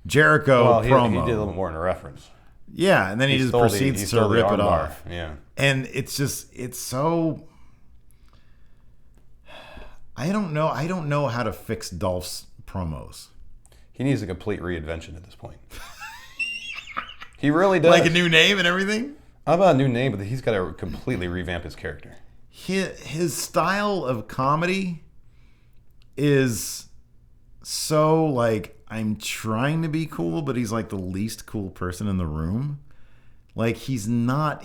A: Jericho promo.
B: He did a little more in a reference.
A: Yeah, and then he just proceeds to rip it off.
B: Yeah.
A: And it's so... I don't know how to fix Dolph's promos.
B: He needs a complete reinvention at this point. He really does.
A: Like a new name and everything?
B: How about a new name, but he's got to completely revamp his character.
A: His style of comedy is so like, I'm trying to be cool, but he's like the least cool person in the room. Like he's not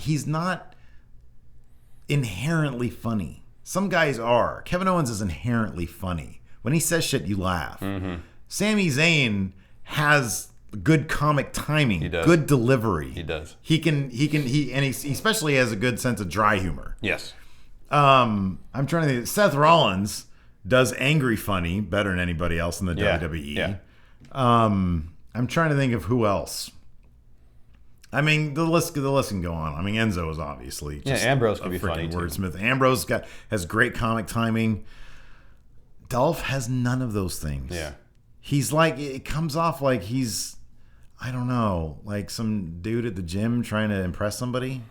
A: inherently funny. Some guys are. Kevin Owens is inherently funny. When he says shit, you laugh. Mm-hmm. Sami Zayn has good comic timing.
B: He does.
A: Good delivery.
B: He does.
A: He especially has a good sense of dry humor.
B: Yes.
A: I'm trying to think. Seth Rollins does angry funny better than anybody else in the WWE.
B: Yeah.
A: I'm trying to think of who else. I mean, the list can go on. I mean, Enzo is obviously just
B: Ambrose can be funny
A: wordsmith.
B: too.
A: Ambrose has great comic timing. Dolph has none of those things.
B: Yeah.
A: He's like, it comes off like he's, I don't know, like some dude at the gym trying to impress somebody.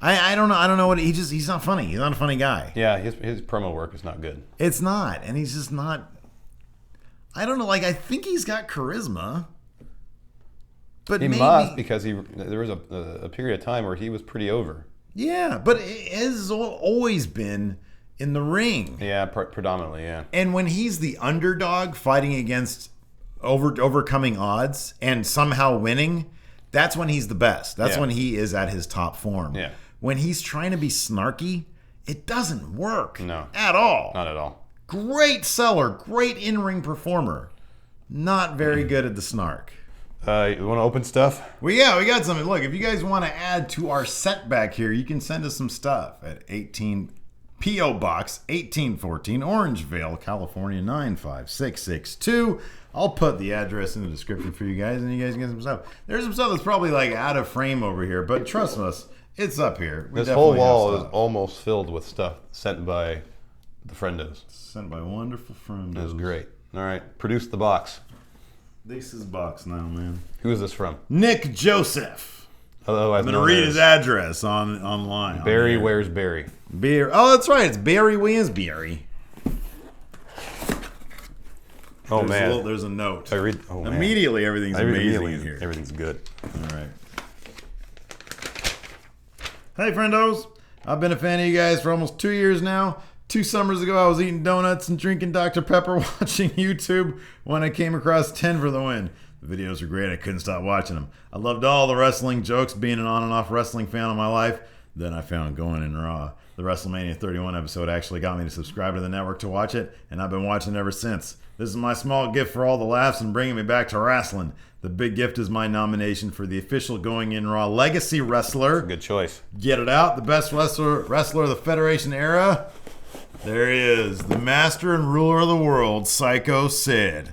A: I don't know. I don't know what he's not funny. He's not a funny guy.
B: Yeah, his promo work is not good.
A: It's not, and he's just not. I don't know. Like, I think he's got charisma. But
B: He
A: maybe,
B: must, because there was a period of time where he was pretty over.
A: Yeah, but it has always been in the ring.
B: Yeah, predominantly, yeah.
A: And when he's the underdog fighting against overcoming odds and somehow winning, that's when he's the best. That's when he is at his top form.
B: Yeah.
A: When he's trying to be snarky, it doesn't work.
B: No.
A: At all.
B: Not at all.
A: Great seller, great in-ring performer. Not very good at the snark.
B: You want to open stuff?
A: Well, yeah, we got something. Look, if you guys want to add to our set back here, you can send us some stuff at 18 P.O. Box 1814, Orangevale, California 95662. I'll put the address in the description for you guys, and you guys can get some stuff. There's some stuff that's probably like out of frame over here, but trust us, it's up here.
B: This whole wall is almost filled with stuff sent by the friendos.
A: Sent by wonderful friendos.
B: That's great. All right, produce the box.
A: This is box now, man.
B: Who is this from?
A: Nick Joseph.
B: Otherwise
A: I'm going to read his address online.
B: Barry Where's Barry?
A: Oh, that's right. It's Barry Williams-Barry.
B: Oh, man.
A: There's a note.
B: I read. Oh, man.
A: Immediately, everything's amazing in here.
B: Everything's good.
A: All right. Hey, friendos. I've been a fan of you guys for almost 2 years now. 2 summers ago, I was eating donuts and drinking Dr. Pepper watching YouTube when I came across 10 for the win. The videos are great. I couldn't stop watching them. I loved all the wrestling jokes, being an on and off wrestling fan of my life. Then I found Going in Raw. The WrestleMania 31 episode actually got me to subscribe to the network to watch it, and I've been watching it ever since. This is my small gift for all the laughs and bringing me back to wrestling. The big gift is my nomination for the official Going in Raw Legacy Wrestler.
B: Good choice.
A: Get it out. The best wrestler of the Federation era. There he is. The master and ruler of the world, Psycho Sid.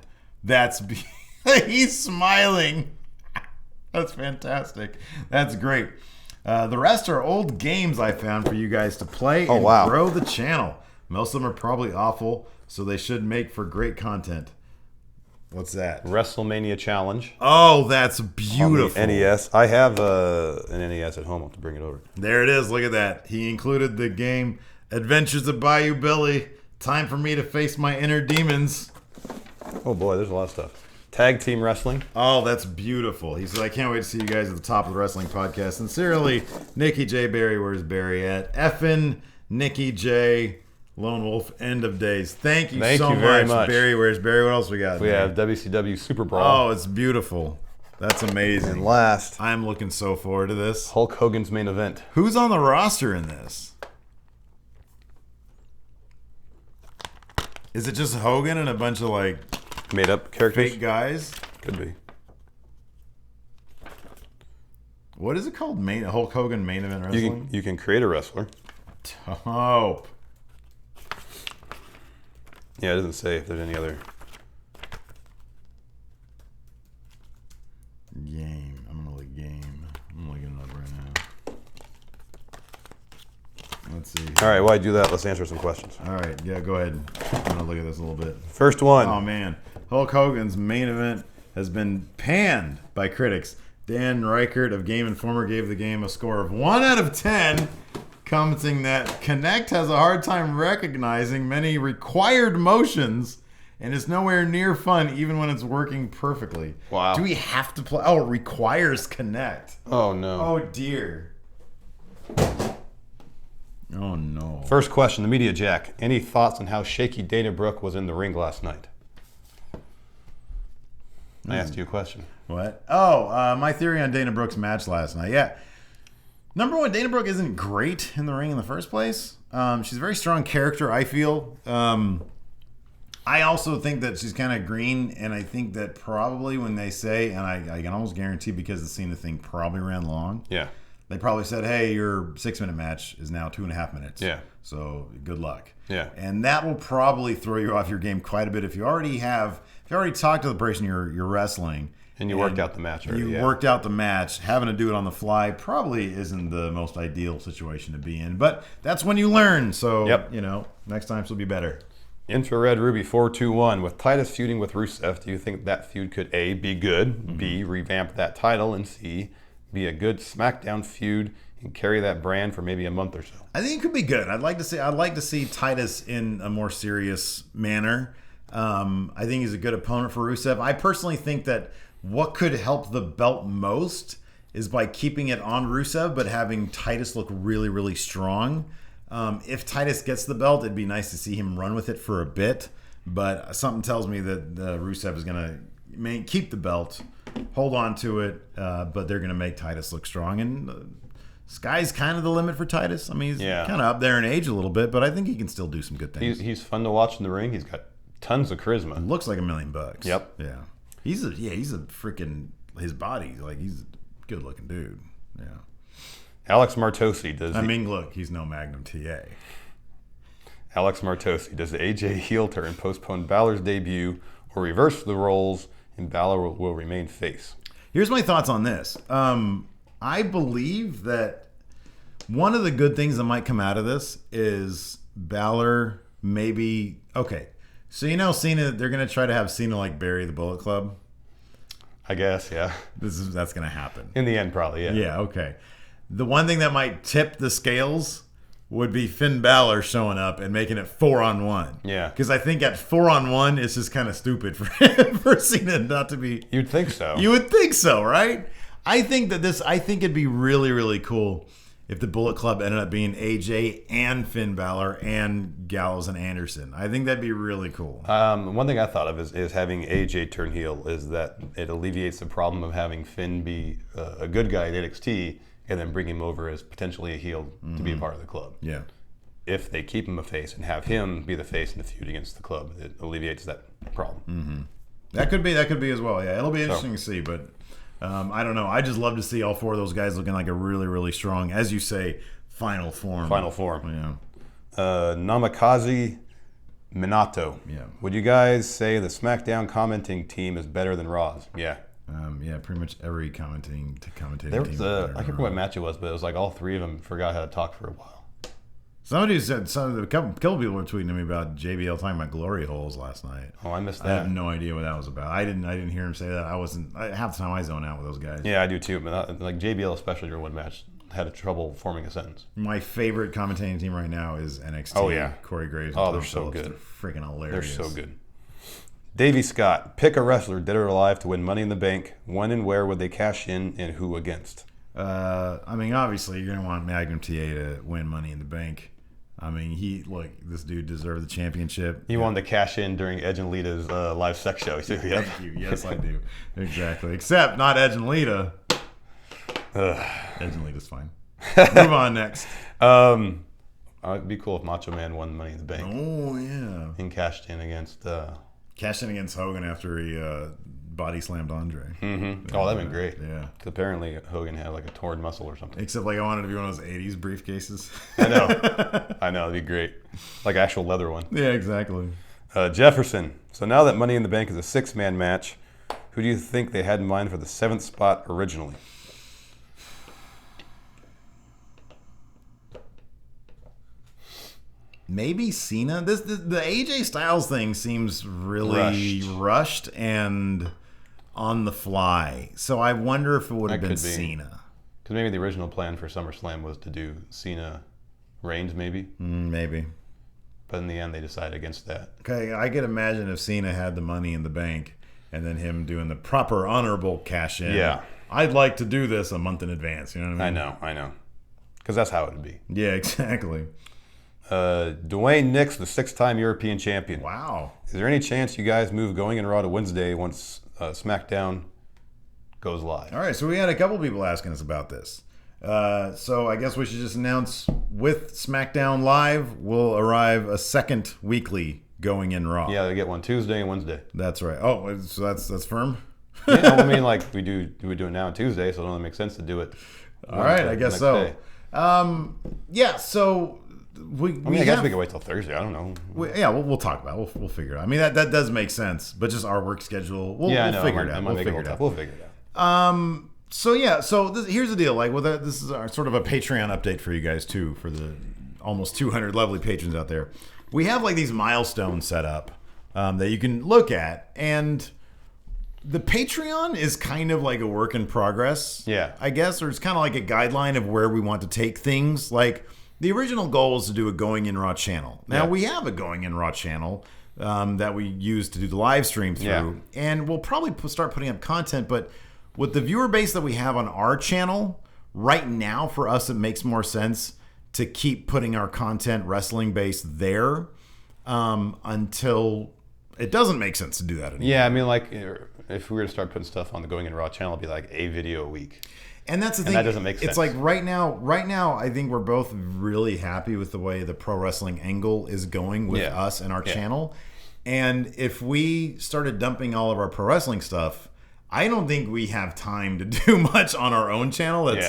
A: He's smiling. That's fantastic. That's great. The rest are old games I found for you guys to play and grow the channel. Most of them are probably awful, so they should make for great content. What's that?
B: WrestleMania Challenge.
A: Oh, that's beautiful.
B: On the NES. I have an NES at home. I'll have to bring it over.
A: There it is. Look at that. He included the game Adventures of Bayou Billy. Time for me to face my inner demons.
B: Oh, boy. There's a lot of stuff. Tag team wrestling.
A: Oh, that's beautiful. He said, I can't wait to see you guys at the top of the wrestling podcast. Sincerely, Nikki J. Barry, where's Barry at? Effin' Nikki J. Lone Wolf, end of days. Thank you so
B: very much.
A: Barry. Where's Barry? What else we got?
B: We have WCW Super Brawl.
A: Oh, it's beautiful. That's amazing.
B: And last,
A: I'm looking so forward to this.
B: Hulk Hogan's main event.
A: Who's on the roster in this? Is it just Hogan and a bunch of like
B: made up characters?
A: Fake guys?
B: Could be.
A: What is it called? Hulk Hogan main event wrestling?
B: You can create a wrestler.
A: Oh.
B: Yeah, it doesn't say if there's any other
A: game. I'm gonna look game. I'm looking it up right now. Let's see.
B: All right, while I do that, let's answer some questions.
A: All right, yeah, go ahead. I'm gonna look at this a little bit.
B: First one.
A: Oh man, Hulk Hogan's main event has been panned by critics. Dan Reichert of Game Informer gave the game a score of 1 out of 10. Commenting that Kinect has a hard time recognizing many required motions and is nowhere near fun even when it's working perfectly.
B: Wow.
A: Do we have to play? Oh, it requires Kinect.
B: Oh, no.
A: Oh, dear. Oh, no.
B: First question, the Media Jack. Any thoughts on how shaky Dana Brooke was in the ring last night? I asked you a question.
A: What? Oh, my theory on Dana Brooke's match last night. Yeah. Number one, Dana Brooke isn't great in the ring in the first place. She's a very strong character, I feel. I also think that she's kind of green, and I think that probably when they say, and I can almost guarantee because the Cena thing probably ran long.
B: Yeah.
A: They probably said, hey, your 6-minute match is now 2.5 minutes.
B: Yeah.
A: So good luck.
B: Yeah.
A: And that will probably throw you off your game quite a bit if you already talked to the person you're wrestling.
B: And you worked out the match already.
A: You worked out the match. Having to do it on the fly probably isn't the most ideal situation to be in. But that's when you learn. So, next time she'll be better.
B: Infrared Ruby 421. With Titus feuding with Rusev, do you think that feud could A, be good, B, revamp that title, and C, be a good SmackDown feud and carry that brand for maybe a month or so?
A: I think it could be good. I'd like to see Titus in a more serious manner. I think he's a good opponent for Rusev. I personally think that what could help the belt most is by keeping it on Rusev, but having Titus look really, really strong. If Titus gets the belt, it'd be nice to see him run with it for a bit. But something tells me that Rusev is going to keep the belt, hold on to it, but they're going to make Titus look strong. And sky's kind of the limit for Titus. I mean, he's kind of up there in age a little bit, but I think he can still do some good things.
B: He's fun to watch in the ring. He's got tons of charisma.
A: Looks like $1 million.
B: Yep.
A: Yeah. He's a freaking, his body, like he's a good looking dude. Yeah.
B: Alex Martosi does.
A: Look, he's no Magnum TA.
B: Alex Martosi does the AJ heel turn postpone Balor's debut or reverse the roles, and Balor will remain face. Here's
A: my thoughts on this. I believe that one of the good things that might come out of this is Balor maybe okay. So Cena, they're gonna try to have Cena like bury the Bullet Club.
B: I guess, yeah.
A: That's gonna happen
B: in the end, probably. Yeah.
A: Yeah. Okay. The one thing that might tip the scales would be Finn Balor showing up and making it 4-on-1.
B: Yeah.
A: Because I think at 4-on-1, it's just kind of stupid for Cena not to be.
B: You'd think so.
A: You would think so, right? I think it'd be really, really cool if the Bullet Club ended up being AJ and Finn Balor and Gallows and Anderson. I think that'd be really cool.
B: One thing I thought of is having AJ turn heel is that it alleviates the problem of having Finn be a good guy at NXT and then bring him over as potentially a heel to be a part of the club.
A: Yeah.
B: If they keep him a face and have him be the face in the feud against the club, it alleviates that problem.
A: Mm-hmm. That could be as well. Yeah, it'll be interesting to see, but I don't know. I just love to see all four of those guys looking like a really, really strong, as you say, final form.
B: Final form.
A: Yeah.
B: Namikaze Minato.
A: Yeah.
B: Would you guys say the SmackDown commenting team is better than Raw's? Yeah.
A: Yeah, pretty much every commentating
B: there was
A: team.
B: I can't remember what match it was, but it was like all three of them forgot how to talk for a while.
A: Somebody said a couple people were tweeting to me about JBL talking about glory holes last night.
B: Oh, I missed that.
A: I have no idea what that was about. I didn't hear him say that. Half the time I zone out with those guys.
B: Yeah, I do too. But like JBL, especially during one match, had trouble forming a sentence.
A: My favorite commentating team right now is NXT.
B: Oh yeah,
A: Corey Graves.
B: Oh, they're so good.
A: They're freaking hilarious.
B: They're so good. Davey Scott, pick a wrestler, dead or alive, to win Money in the Bank. When and where would they cash in, and who against?
A: Obviously, you're gonna want Magnum TA to win Money in the Bank. This dude deserved the championship.
B: He wanted to cash in during Edge and Lita's live sex show. Too. Yep.
A: Thank you. Yes, I do. Exactly. Except not Edge and Lita. Edge and Lita's fine. Move on next.
B: It'd be cool if Macho Man won Money in the Bank.
A: Oh yeah.
B: And cashed in against.
A: Cashed in against Hogan after he body slammed Andre.
B: Mm-hmm. Oh, that'd been great.
A: Yeah.
B: Apparently Hogan had like a torn muscle or something.
A: Except I wanted to be one of those 80s briefcases.
B: I know. It'd be great. Like actual leather one.
A: Yeah, exactly.
B: Jefferson. So now that Money in the Bank is a 6-man match, who do you think they had in mind for the 7th spot originally?
A: Maybe Cena. The AJ Styles thing seems really rushed and on the fly. So I wonder if it would have been Cena.
B: Because maybe the original plan for SummerSlam was to do Cena Reigns, maybe.
A: Maybe.
B: But in the end, they decided against that.
A: Okay, I could imagine if Cena had the Money in the Bank and then him doing the proper honorable cash in.
B: Yeah.
A: I'd like to do this a month in advance. You know what I mean?
B: I know. Because that's how it would be.
A: Yeah, exactly.
B: Dwayne Nix, the 6-time European champion.
A: Wow.
B: Is there any chance you guys move Going in Raw to Wednesday once SmackDown goes live?
A: All right, so we had a couple people asking us about this. So I guess we should just announce with SmackDown Live, we'll arrive a second weekly Going in Raw.
B: Yeah, they get one Tuesday and Wednesday.
A: That's right. Oh, so that's firm?
B: Yeah, I mean, like we do it now on Tuesday, so it only makes sense to do it.
A: All right, I guess so. Yeah, so...
B: I guess we can wait till Thursday. I don't know.
A: We'll talk about it. We'll figure it out. I mean, that does make sense, but just our work schedule, we'll figure it out. We'll figure it out. So here's the deal. Like, this is our sort of a Patreon update for you guys too, for the almost 200 lovely patrons out there. We have like these milestones set up that you can look at, and the Patreon is kind of like a work in progress.
B: Yeah,
A: I guess, or it's kind of like a guideline of where we want to take things. Like, the original goal was to do a Going in Raw channel. Now we have a Going in Raw channel, that we use to do the live stream through. And we'll probably start putting up content, but with the viewer base that we have on our channel, right now for us it makes more sense to keep putting our content wrestling based there until it doesn't make sense to do that anymore.
B: Yeah, I mean, like, if we were to start putting stuff on the Going in Raw channel, it'd be like a video a week.
A: And that's the thing.
B: And that doesn't make sense.
A: It's like right now, I think we're both really happy with the way the pro wrestling angle is going with us and our channel. And if we started dumping all of our pro wrestling stuff, I don't think we have time to do much on our own channel. That's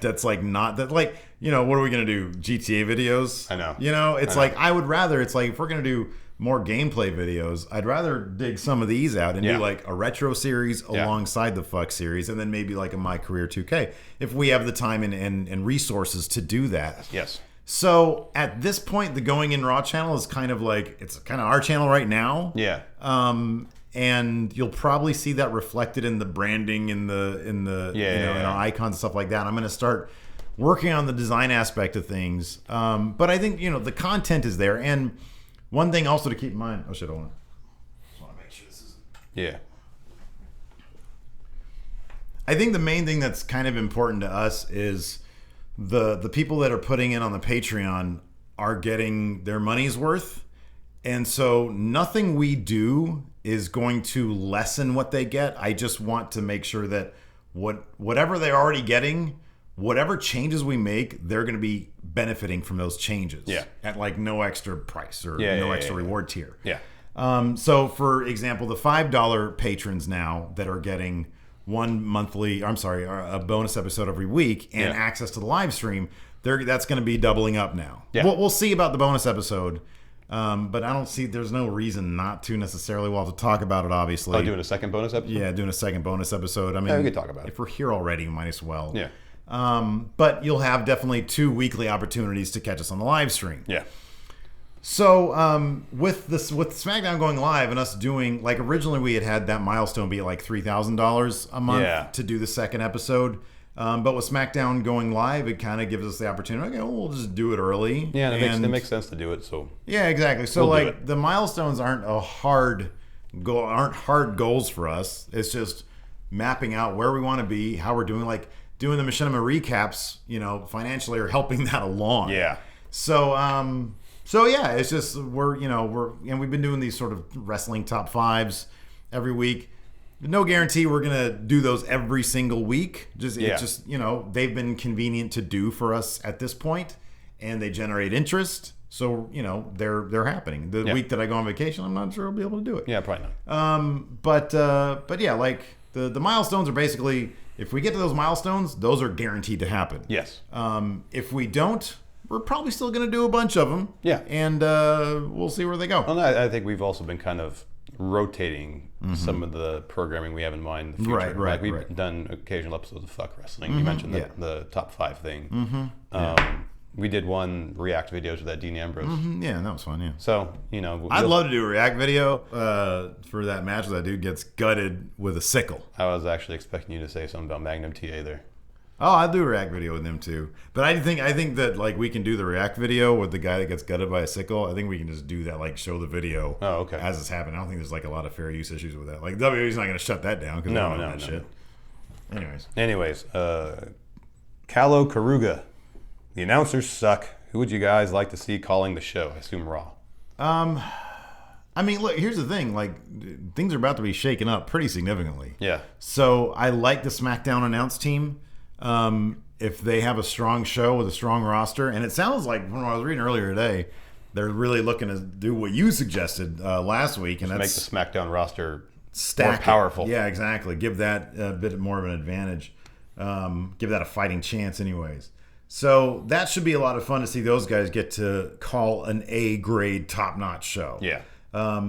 A: that's like not that, like, you know, what are we going to do? GTA videos?
B: I know.
A: You know, it's like, I would rather, it's like, if we're going to do more gameplay videos, I'd rather dig some of these out and do like a retro series alongside the Fuck series, and then maybe like a My Career 2K if we have the time and resources to do that.
B: Yes.
A: So at this point, the Going in Raw channel is kind of like, it's kind of our channel right now.
B: Yeah.
A: And you'll probably see that reflected in the branding, in the in our icons and stuff like that. I'm going to start working on the design aspect of things. But I think, you know, the content is there. And one thing also to keep in mind. Oh shit! I want to make sure this is.
B: Yeah.
A: I think the main thing that's kind of important to us is the people that are putting in on the Patreon are getting their money's worth, and so nothing we do is going to lessen what they get. I just want to make sure that whatever they're already getting, whatever changes we make, they're going to be benefiting from those changes at like no extra price or no extra reward tier.
B: Yeah.
A: So for example, the $5 patrons now that are getting a bonus episode every week and access to the live stream, that's going to be doubling up now. Yeah. We'll see about the bonus episode. But I don't see, there's no reason not to necessarily. We'll have to talk about it, obviously.
B: Oh, doing a second bonus episode?
A: Yeah, doing a second bonus episode. I mean,
B: we could talk about it.
A: If we're here already, we might as well.
B: Yeah.
A: But you'll have definitely 2 weekly opportunities to catch us on the live stream.
B: Yeah.
A: So with SmackDown going live and us doing, like, originally we had that milestone be like $3,000 a month to do the second episode. But with SmackDown going live, it kind of gives us the opportunity. Okay, well, we'll just do it early.
B: Yeah, and it makes sense to do it. So
A: yeah, exactly. So like the milestones aren't hard goals for us. It's just mapping out where we want to be, how we're doing. Like doing the Machinima recaps, you know, financially are helping that along.
B: Yeah.
A: So yeah, it's just we've been doing these sort of wrestling top fives every week. No guarantee we're gonna do those every single week. It's just, you know, they've been convenient to do for us at this point, and they generate interest. So, you know, they're happening. The week that I go on vacation, I'm not sure I'll be able to do it.
B: Yeah, probably not.
A: But yeah, like the milestones are basically, if we get to those milestones, those are guaranteed to happen.
B: Yes.
A: If we don't, we're probably still gonna do a bunch of them.
B: Yeah.
A: And we'll see where they go.
B: Well, I think we've also been kind of rotating some of the programming we have in mind in the future.
A: Right.
B: We've done occasional episodes of Fuck Wrestling. You mentioned the top 5 thing. We did one React videos with that Dean Ambrose.
A: Yeah, that was fun, yeah.
B: So, you know...
A: I'd love to do a React video for that match where that dude gets gutted with a sickle.
B: I was actually expecting you to say something about Magnum TA there.
A: Oh, I'd do a React video with him too. But I think that like we can do the React video with the guy that gets gutted by a sickle. I think we can just do that, like show the video as it's happening. I don't think there's like a lot of fair use issues with that. Like WWE's not going to shut that down because they don't know that shit.
B: Anyways, Calo Karuga. The announcers suck. Who would you guys like to see calling the show? I assume Raw.
A: I mean, look, here's the thing. Like, things are about to be shaken up pretty significantly.
B: Yeah.
A: So I like the SmackDown announce team. If they have a strong show with a strong roster, and it sounds like from what I was reading earlier today, they're really looking to do what you suggested last week, and that's
B: make the SmackDown roster more powerful.
A: Yeah, exactly. Give that a bit more of an advantage. Give that a fighting chance, anyways. So that should be a lot of fun to see those guys get to call an A-grade, top-notch show.
B: Yeah.
A: I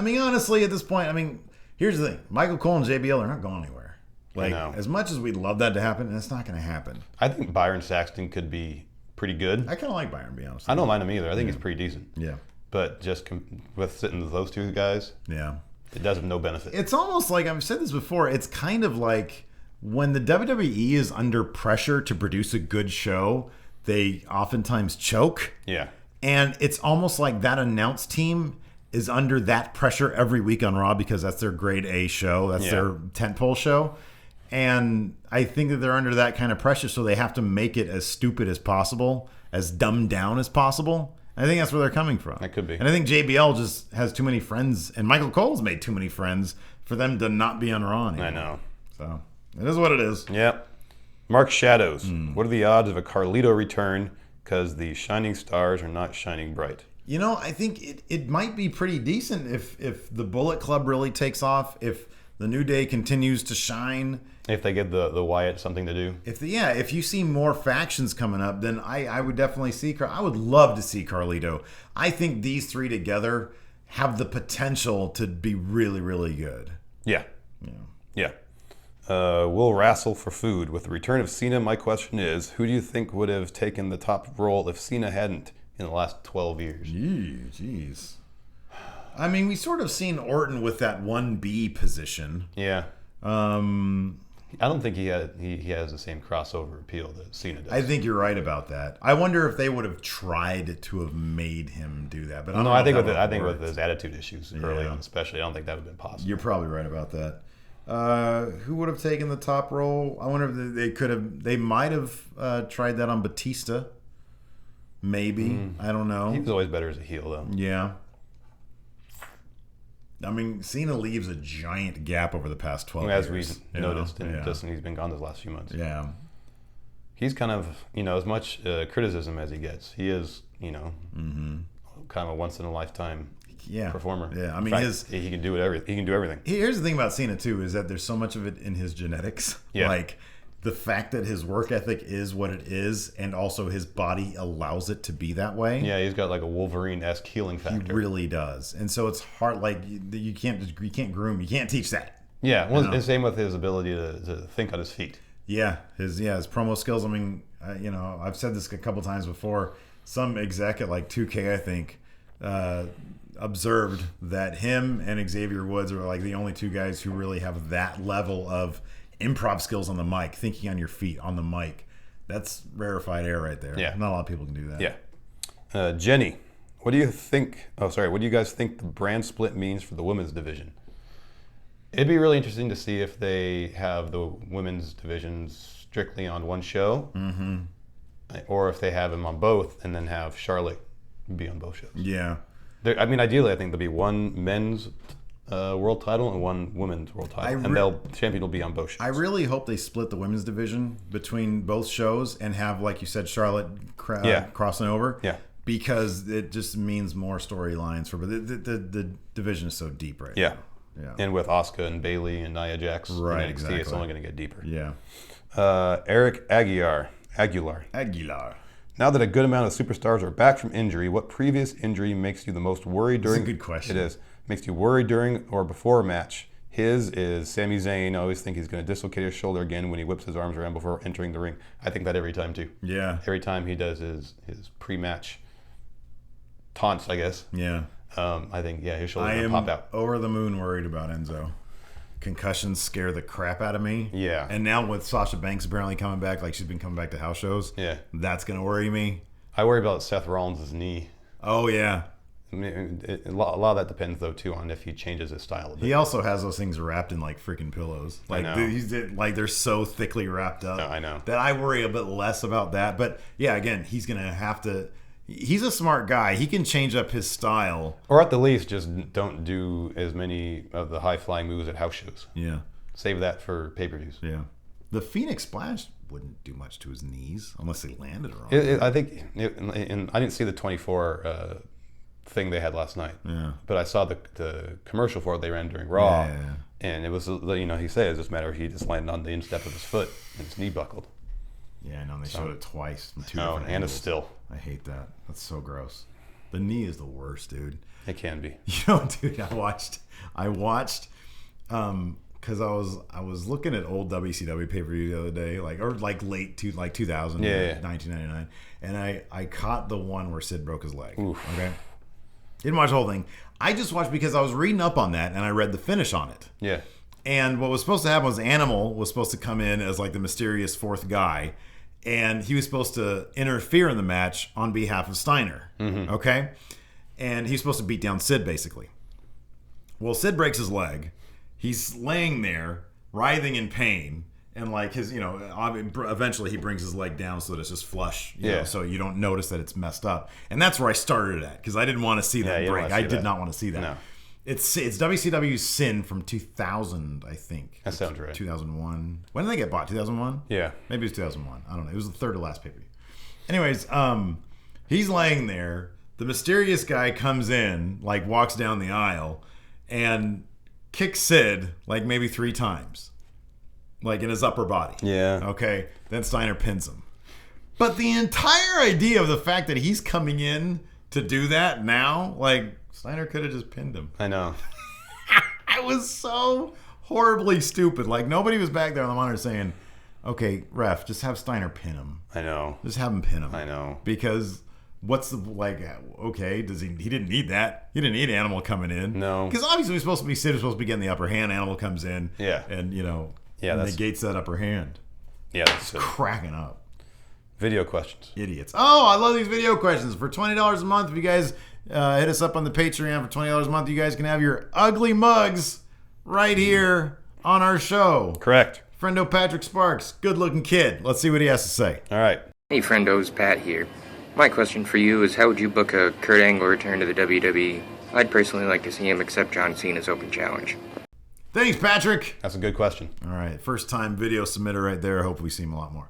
A: mean, honestly, at this point, I mean, here's the thing: Michael Cole and JBL are not going anywhere. Like, as much as we'd love that to happen, that's not going to happen.
B: I think Byron Saxton could be pretty good.
A: I kind of like Byron, to be honest.
B: I don't mind him either. I think he's pretty decent.
A: Yeah.
B: But just with sitting with those two guys, it does have no benefit.
A: It's almost like, I've said this before, it's kind of like when the WWE is under pressure to produce a good show, they oftentimes choke.
B: Yeah.
A: And it's almost like that announce team is under that pressure every week on Raw because that's their grade A show. That's their tentpole show. And I think that they're under that kind of pressure, so they have to make it as stupid as possible, as dumbed down as possible. I think that's where they're coming from.
B: That could be.
A: And I think JBL just has too many friends, and Michael Cole's made too many friends for them to not be on Raw anymore.
B: I know.
A: So it is what it is.
B: Yep. Mark Shadows. What are the odds of a Carlito return because the shining stars are not shining bright?
A: You know, I think it might be pretty decent if the Bullet Club really takes off, if the New Day continues to shine.
B: If they give the Wyatt something to do.
A: If you see more factions coming up, then I would definitely see. I would love to see Carlito. I think these three together have the potential to be really, really good.
B: Yeah. We'll wrestle for food. With the return of Cena, my question is, who do you think would have taken the top role if Cena hadn't in the last 12 years?
A: Jeez. I mean, we sort of seen Orton with that 1B position.
B: Yeah. I don't think he has the same crossover appeal that Cena does.
A: I think you're right about that. I wonder if they would have tried to have made him do that. But
B: I think with his attitude issues early on, especially, I don't think that would have been possible.
A: You're probably right about that. Who would have taken the top role? I wonder if they could have. They might have tried that on Batista. Maybe. I don't know.
B: He was always better as a heel, though.
A: Yeah. I mean, Cena leaves a giant gap over the past 12 years.
B: As we noticed, and he's been gone this last few months.
A: Yeah.
B: He's kind of, as much criticism as he gets, he is, kind of a once-in-a-lifetime performer.
A: Yeah, I mean,
B: he can do he can do everything.
A: Here's the thing about Cena, too, is that there's so much of it in his genetics.
B: Yeah.
A: Like, the fact that his work ethic is what it is, and also his body allows it to be that way.
B: Yeah, he's got like a Wolverine-esque healing factor.
A: He really does, and so it's hard. Like you can't groom, you can't teach that.
B: Yeah, and same with his ability to think on his feet.
A: Yeah, his promo skills. I mean, I've said this a couple times before. Some exec at like 2K, I think, observed that him and Xavier Woods are like the only two guys who really have that level of improv skills on the mic, thinking on your feet on the mic. That's rarefied air right there.
B: Yeah.
A: Not a lot of people can do that.
B: Yeah. Jenny, what do you think? What do you guys think the brand split means for the women's division? It'd be really interesting to see if they have the women's divisions strictly on one show, or if they have them on both and then have Charlotte be on both shows.
A: Yeah.
B: Ideally, I think there'll be one men's world title and one women's world title, and the champion will be on both shows.
A: I really hope they split the women's division between both shows and have, like you said, Charlotte crossing over.
B: Yeah.
A: Because it just means more storylines but the division is so deep right now. Yeah.
B: And with Asuka and Bayley and Nia Jax,
A: right,
B: NXT,
A: exactly.
B: It's only going to get deeper.
A: Yeah.
B: Eric Aguilar. Now that a good amount of superstars are back from injury, what previous injury makes you the most worried during?
A: That's a good question.
B: It is. Makes you worried during or before a match. His is Sami Zayn. I always think he's going to dislocate his shoulder again when he whips his arms around before entering the ring. I think that every time too.
A: Yeah.
B: Every time he does his pre-match taunts, I guess.
A: Yeah.
B: I think his shoulder's going to pop out.
A: I am over the moon worried about Enzo. Concussions scare the crap out of me.
B: Yeah.
A: And now with Sasha Banks apparently coming back, like she's been coming back to house shows.
B: Yeah.
A: That's going to worry me.
B: I worry about Seth Rollins' knee.
A: Oh, yeah.
B: I mean, a lot of that depends, though, too, on if he changes his style a bit.
A: He also has those things wrapped in, like, freaking pillows. Like,
B: I know.
A: They're so thickly wrapped up.
B: No, I know.
A: That I worry a bit less about that. But, yeah, again, he's going to have to... He's a smart guy. He can change up his style.
B: Or at the least, just don't do as many of the high-flying moves at house shows.
A: Yeah.
B: Save that for pay-per-views.
A: Yeah. The Phoenix Splash wouldn't do much to his knees unless he landed wrong.
B: I think... I didn't see the 24... thing they had last night.
A: Yeah.
B: But I saw the commercial for it they ran during Raw.
A: Yeah.
B: And it was, he said it's just a matter of he just landed on the instep of his foot and his knee buckled.
A: Yeah, I know. They showed it twice from two
B: No,
A: different
B: and
A: angles.
B: a still.
A: I hate that. That's so gross. The knee is the worst, dude.
B: It can be.
A: Dude, I watched because I was looking at old WCW pay-per-view the other day, late 2000, 1999, and I caught the one where Sid broke his leg.
B: Oof.
A: Okay. Didn't watch the whole thing. I just watched because I was reading up on that and I read the finish on it.
B: Yeah.
A: And what was supposed to happen was Animal was supposed to come in as like the mysterious fourth guy, and he was supposed to interfere in the match on behalf of Steiner. Mm-hmm. Okay? and he's supposed to beat down Sid, basically. Well, Sid breaks his leg. He's laying there, writhing in pain, and like his, eventually he brings his leg down so that it's just flush, you know, so you don't notice that it's messed up. And that's where I started at, because I didn't want to see that break. I did not want to see that. No. It's WCW's Sin from 2000, I think.
B: That sounds right.
A: 2001. When did they get bought? 2001?
B: Yeah.
A: Maybe it was 2001. I don't know. It was the third to last pay-per-view. Anyways, he's laying there. The mysterious guy comes in, like walks down the aisle, and kicks Sid like maybe 3 times. Like in his upper body.
B: Yeah.
A: Okay. Then Steiner pins him. But the entire idea of the fact that he's coming in to do that now, like, Steiner could have just pinned him.
B: I know.
A: I was so horribly stupid. Like, nobody was back there on the monitor saying, okay, ref, just have Steiner pin him.
B: I know.
A: Just have him pin him.
B: I know.
A: Because what's the, like, okay, does he didn't need that. He didn't need Animal coming in.
B: No.
A: Because obviously Sid was supposed to be getting the upper hand. Animal comes in.
B: Yeah.
A: And,
B: that's,
A: negates that upper hand.
B: Yeah, that's
A: cracking up.
B: Video questions.
A: Idiots. Oh, I love these video questions. For $20 a month, if you guys hit us up on the Patreon for $20 a month, you guys can have your ugly mugs right here on our show.
B: Correct.
A: Friendo Patrick Sparks, good-looking kid. Let's see what he has to say.
B: All right.
C: Hey, friendos, Pat here. My question for you is, how would you book a Kurt Angle return to the WWE? I'd personally like to see him accept John Cena's open challenge.
A: Thanks, Patrick.
B: That's a good question.
A: All right, first-time video submitter right there. Hope we see him a lot more.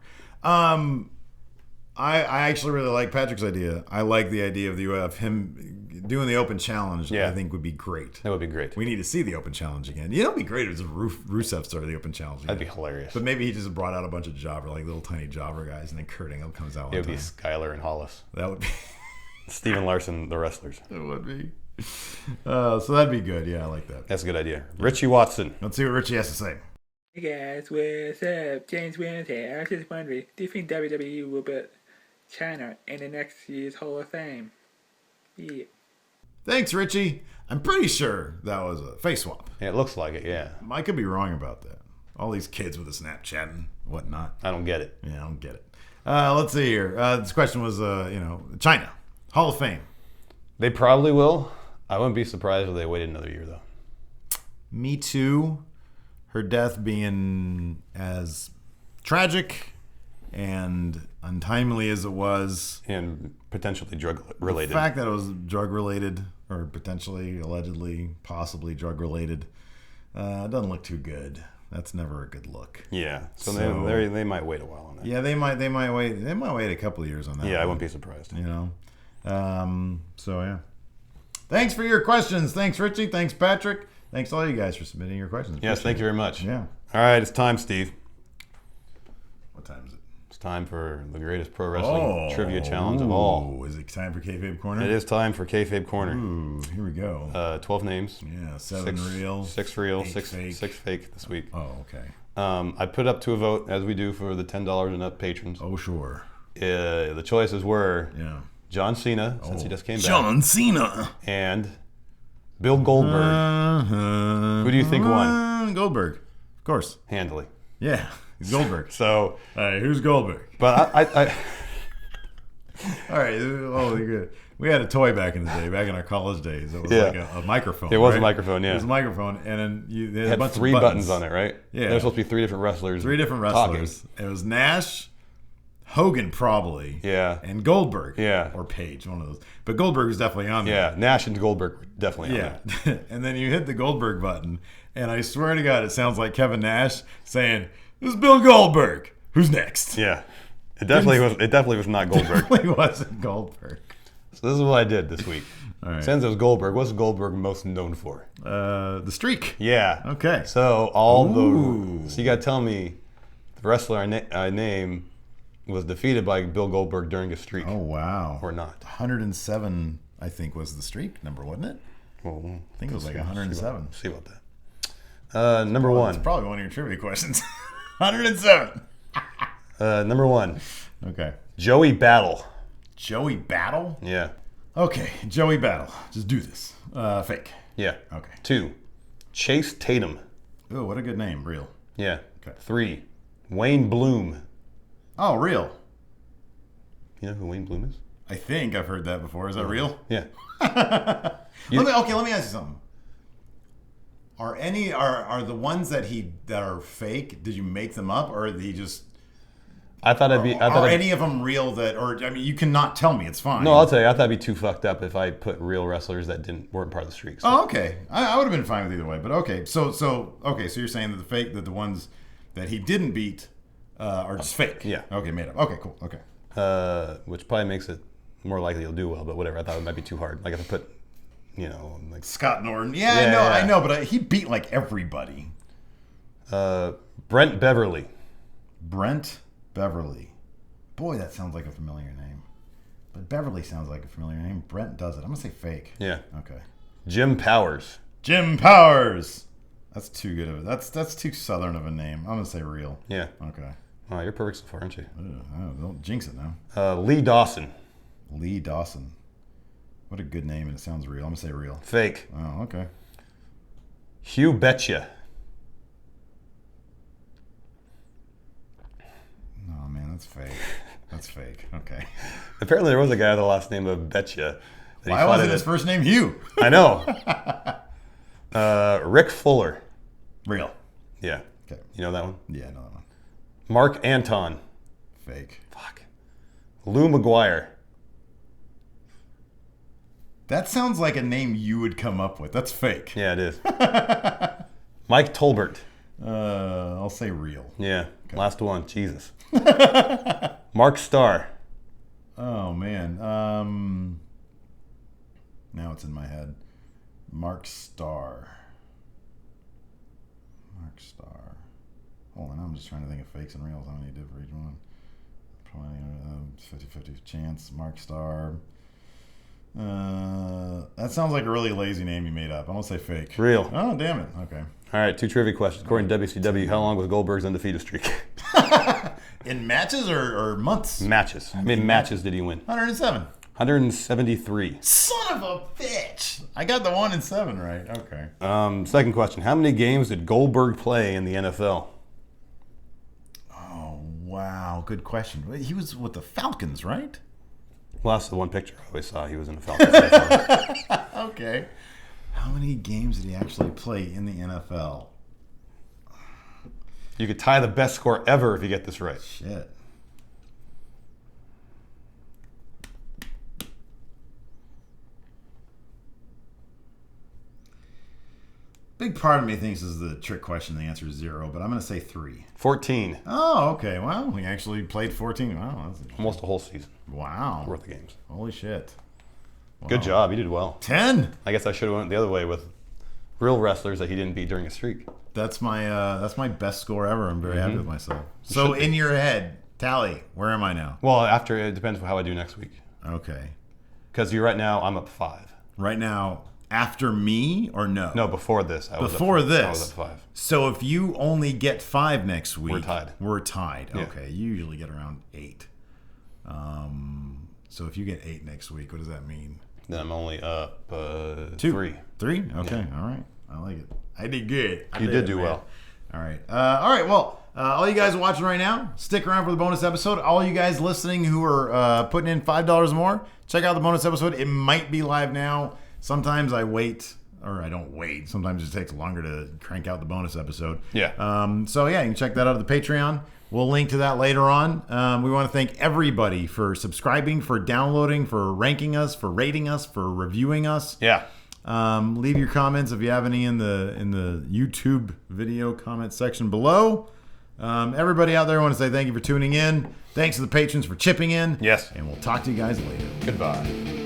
A: I actually really like Patrick's idea. I like the idea of him doing the open challenge.
B: Yeah.
A: I think would be great.
B: That would be great.
A: We need to see the open challenge again. You know, it'd be great if Rusev started the open challenge again.
B: That'd be hilarious.
A: But maybe he just brought out a bunch of jobber, like little tiny jobber guys, and then Kurt Angle comes out.
B: It would be Skyler and Hollis.
A: That would be
B: Steven Larson, the wrestlers.
A: It would be. So that'd be good. Yeah, I like that.
B: That's a good idea. Richie Watson.
A: Let's see what Richie has to say.
D: Hey guys, what's up? James Williams here. I was just wondering, do you think WWE will put China in the next year's Hall of Fame? Yeah.
A: Thanks, Richie. I'm pretty sure that was a face swap.
B: Yeah, it looks like it, yeah.
A: I could be wrong about that. All these kids with the Snapchat and whatnot.
B: I don't get it.
A: Yeah, I don't get it. Let's see here. This question was, China. Hall of Fame.
B: They probably will. I wouldn't be surprised if they waited another year, though.
A: Me too. Her death being as tragic and untimely as it was.
B: And potentially drug-related.
A: The fact that it was drug-related, or potentially, allegedly, possibly drug-related, doesn't look too good. That's never a good look.
B: Yeah, so they might wait a while on that.
A: Yeah, they might wait. They might wait a couple of years on that.
B: Yeah, I wouldn't be surprised.
A: So yeah. Thanks for your questions. Thanks, Richie. Thanks, Patrick. Thanks all you guys for submitting your questions.
B: Yes, thank you very much.
A: Yeah.
B: All right, it's time, Steve.
A: What time is it?
B: It's time for the greatest pro wrestling trivia challenge of all.
A: Is it time for Kayfabe Corner?
B: It is time for Kayfabe Corner.
A: Ooh, here we go.
B: 12 names.
A: Yeah, 7 real.
B: 6 real,
A: 8
B: 6
A: fake.
B: 6 fake this week.
A: Oh, okay.
B: I put up to a vote, as we do for the $10 and up patrons.
A: Oh, sure.
B: The choices were John Cena, since he just came back.
A: John Cena.
B: And Bill Goldberg. Who do you think won?
A: Goldberg, of course.
B: Handily.
A: Yeah, he's Goldberg.
B: So,
A: who's Goldberg?
B: But I
A: all right. Oh, you're good. We had a toy back in the day, back in our college days. It was like a microphone.
B: It was a microphone, yeah.
A: It was a microphone, and then they
B: had
A: a bunch
B: 3
A: of
B: buttons on it, right?
A: Yeah.
B: There's supposed to be 3 different wrestlers.
A: 3 different wrestlers. Talking. It was Nash, Hogan probably.
B: Yeah.
A: And Goldberg.
B: Yeah.
A: Or Page, one of those. But Goldberg was definitely on there.
B: Yeah, Nash and Goldberg were definitely on there.
A: And then you hit the Goldberg button, and I swear to God, it sounds like Kevin Nash saying, "This is Bill Goldberg. Who's next?"
B: Yeah. It definitely was not Goldberg.
A: It definitely wasn't Goldberg.
B: So this is what I did this week.
A: All right.
B: Since it was Goldberg, what's Goldberg most known for?
A: The streak.
B: Yeah.
A: Okay.
B: So so you got to tell me the wrestler I name was defeated by Bill Goldberg during a streak.
A: Oh, wow.
B: Or not.
A: 107, I think, was the streak number, wasn't it?
B: Well,
A: I think it was like 107.
B: See about that. Number 1.
A: It's probably one of your trivia questions. 107.
B: Number 1.
A: Okay.
B: Joey Battle.
A: Joey Battle?
B: Yeah.
A: Okay, Joey Battle. Just do this. Fake.
B: Yeah.
A: Okay.
B: 2. Chase Tatum.
A: Oh, what a good name. Real.
B: Yeah.
A: Okay.
B: 3. Wayne Bloom.
A: Oh, real.
B: You know who Wayne Bloom is?
A: I think I've heard that before. Is that real?
B: Yeah.
A: Let me ask you something. Are the ones that are fake? Did you make them up, or are they just? Are any of them real? You cannot tell me. It's fine.
B: No, I'll tell you. I thought it'd be too fucked up if I put real wrestlers that weren't part of the streak. So.
A: Oh, okay. I would have been fine with either way, but okay. So you're saying that the ones that he didn't beat are just fake?
B: Yeah.
A: Okay, made up. Okay, cool. Okay.
B: Which probably makes it more likely he'll do well, but whatever. I thought it might be too hard. Like if I put, like
A: Scott Norton. Yeah, I know, but he beat like everybody.
B: Brent Beverly.
A: Brent Beverly. Boy, that sounds like a familiar name. But Beverly sounds like a familiar name. Brent does it. I'm going to say fake.
B: Yeah.
A: Okay.
B: Jim Powers.
A: Jim Powers. That's too good of it. That's too southern of a name. I'm going to say real.
B: Yeah.
A: Okay.
B: Oh, you're perfect so far, aren't you?
A: Don't jinx it now.
B: Lee Dawson.
A: Lee Dawson. What a good name, and it sounds real. I'm going to say real.
B: Fake.
A: Oh, okay.
B: Hugh Betcha.
A: Oh, man, that's fake. That's fake. Okay.
B: Apparently there was a guy with the last name of Betcha.
A: Why wasn't his first name Hugh?
B: I know. Rick Fuller.
A: Real.
B: Yeah.
A: Okay.
B: You know that one?
A: Yeah, I know that one.
B: Mark Anton.
A: Fake.
B: Fuck. Lou McGuire.
A: That sounds like a name you would come up with. That's fake.
B: Yeah, it is. Mike Tolbert.
A: I'll say real.
B: Yeah. Okay. Last one. Jesus. Mark Starr.
A: Oh, man. Now it's in my head. Mark Starr. Hold on, I'm just trying to think of fakes and reals. How many you did for each one? Probably 50-50 chance. Mark Starr. That sounds like a really lazy name you made up. I'm going to say fake.
B: Real.
A: Oh, damn it. Okay.
B: All right, 2 trivia questions. According to WCW, how long was Goldberg's undefeated streak?
A: In matches or months?
B: Matches. How many matches did he win?
A: 107.
B: 173.
A: Son of a bitch. I got the 1 and 7 right. Okay.
B: Second question. How many games did Goldberg play in the NFL?
A: Oh, wow. Good question. He was with the Falcons, right?
B: Well, that's the one picture I always saw. He was in the Falcons.
A: Okay. How many games did he actually play in the NFL?
B: You could tie the best score ever if you get this right.
A: Shit. Big part of me thinks this is the trick question. The answer is 0, but I'm going to say 3.
B: 14.
A: Oh, okay. Well, we actually played 14. Wow. That's
B: almost a whole season.
A: Wow.
B: Worth of games.
A: Holy shit. Wow.
B: Good job. You did well.
A: 10.
B: I guess I should have went the other way with real wrestlers that he didn't beat during a streak.
A: That's my best score ever. I'm very happy with myself. So in your head, tally, where am I now?
B: Well, after it depends on how I do next week.
A: Okay.
B: Because right now I'm up 5.
A: Right now, after me or no?
B: No, before this. I was up 5.
A: So if you only get 5 next week,
B: we're tied.
A: Yeah. Okay. You usually get around 8. So if you get 8 next week, what does that mean?
B: Then I'm only up
A: 2.
B: 3.
A: 3? Okay. Yeah. All right. I like it. I did good.
B: You did do well.
A: All right. Well, all you guys watching right now, stick around for the bonus episode. All you guys listening who are putting in $5 more, check out the bonus episode. It might be live now. Sometimes I wait, or I don't wait. Sometimes it takes longer to crank out the bonus episode.
B: Yeah.
A: So yeah, you can check that out at the Patreon. We'll link to that later on. We want to thank everybody for subscribing, for downloading, for ranking us, for rating us, for reviewing us.
B: Yeah.
A: Leave your comments if you have any in the YouTube video comment section below. Everybody out there, I want to say thank you for tuning in. Thanks to the patrons for chipping in.
B: Yes.
A: And we'll talk to you guys later.
B: Goodbye.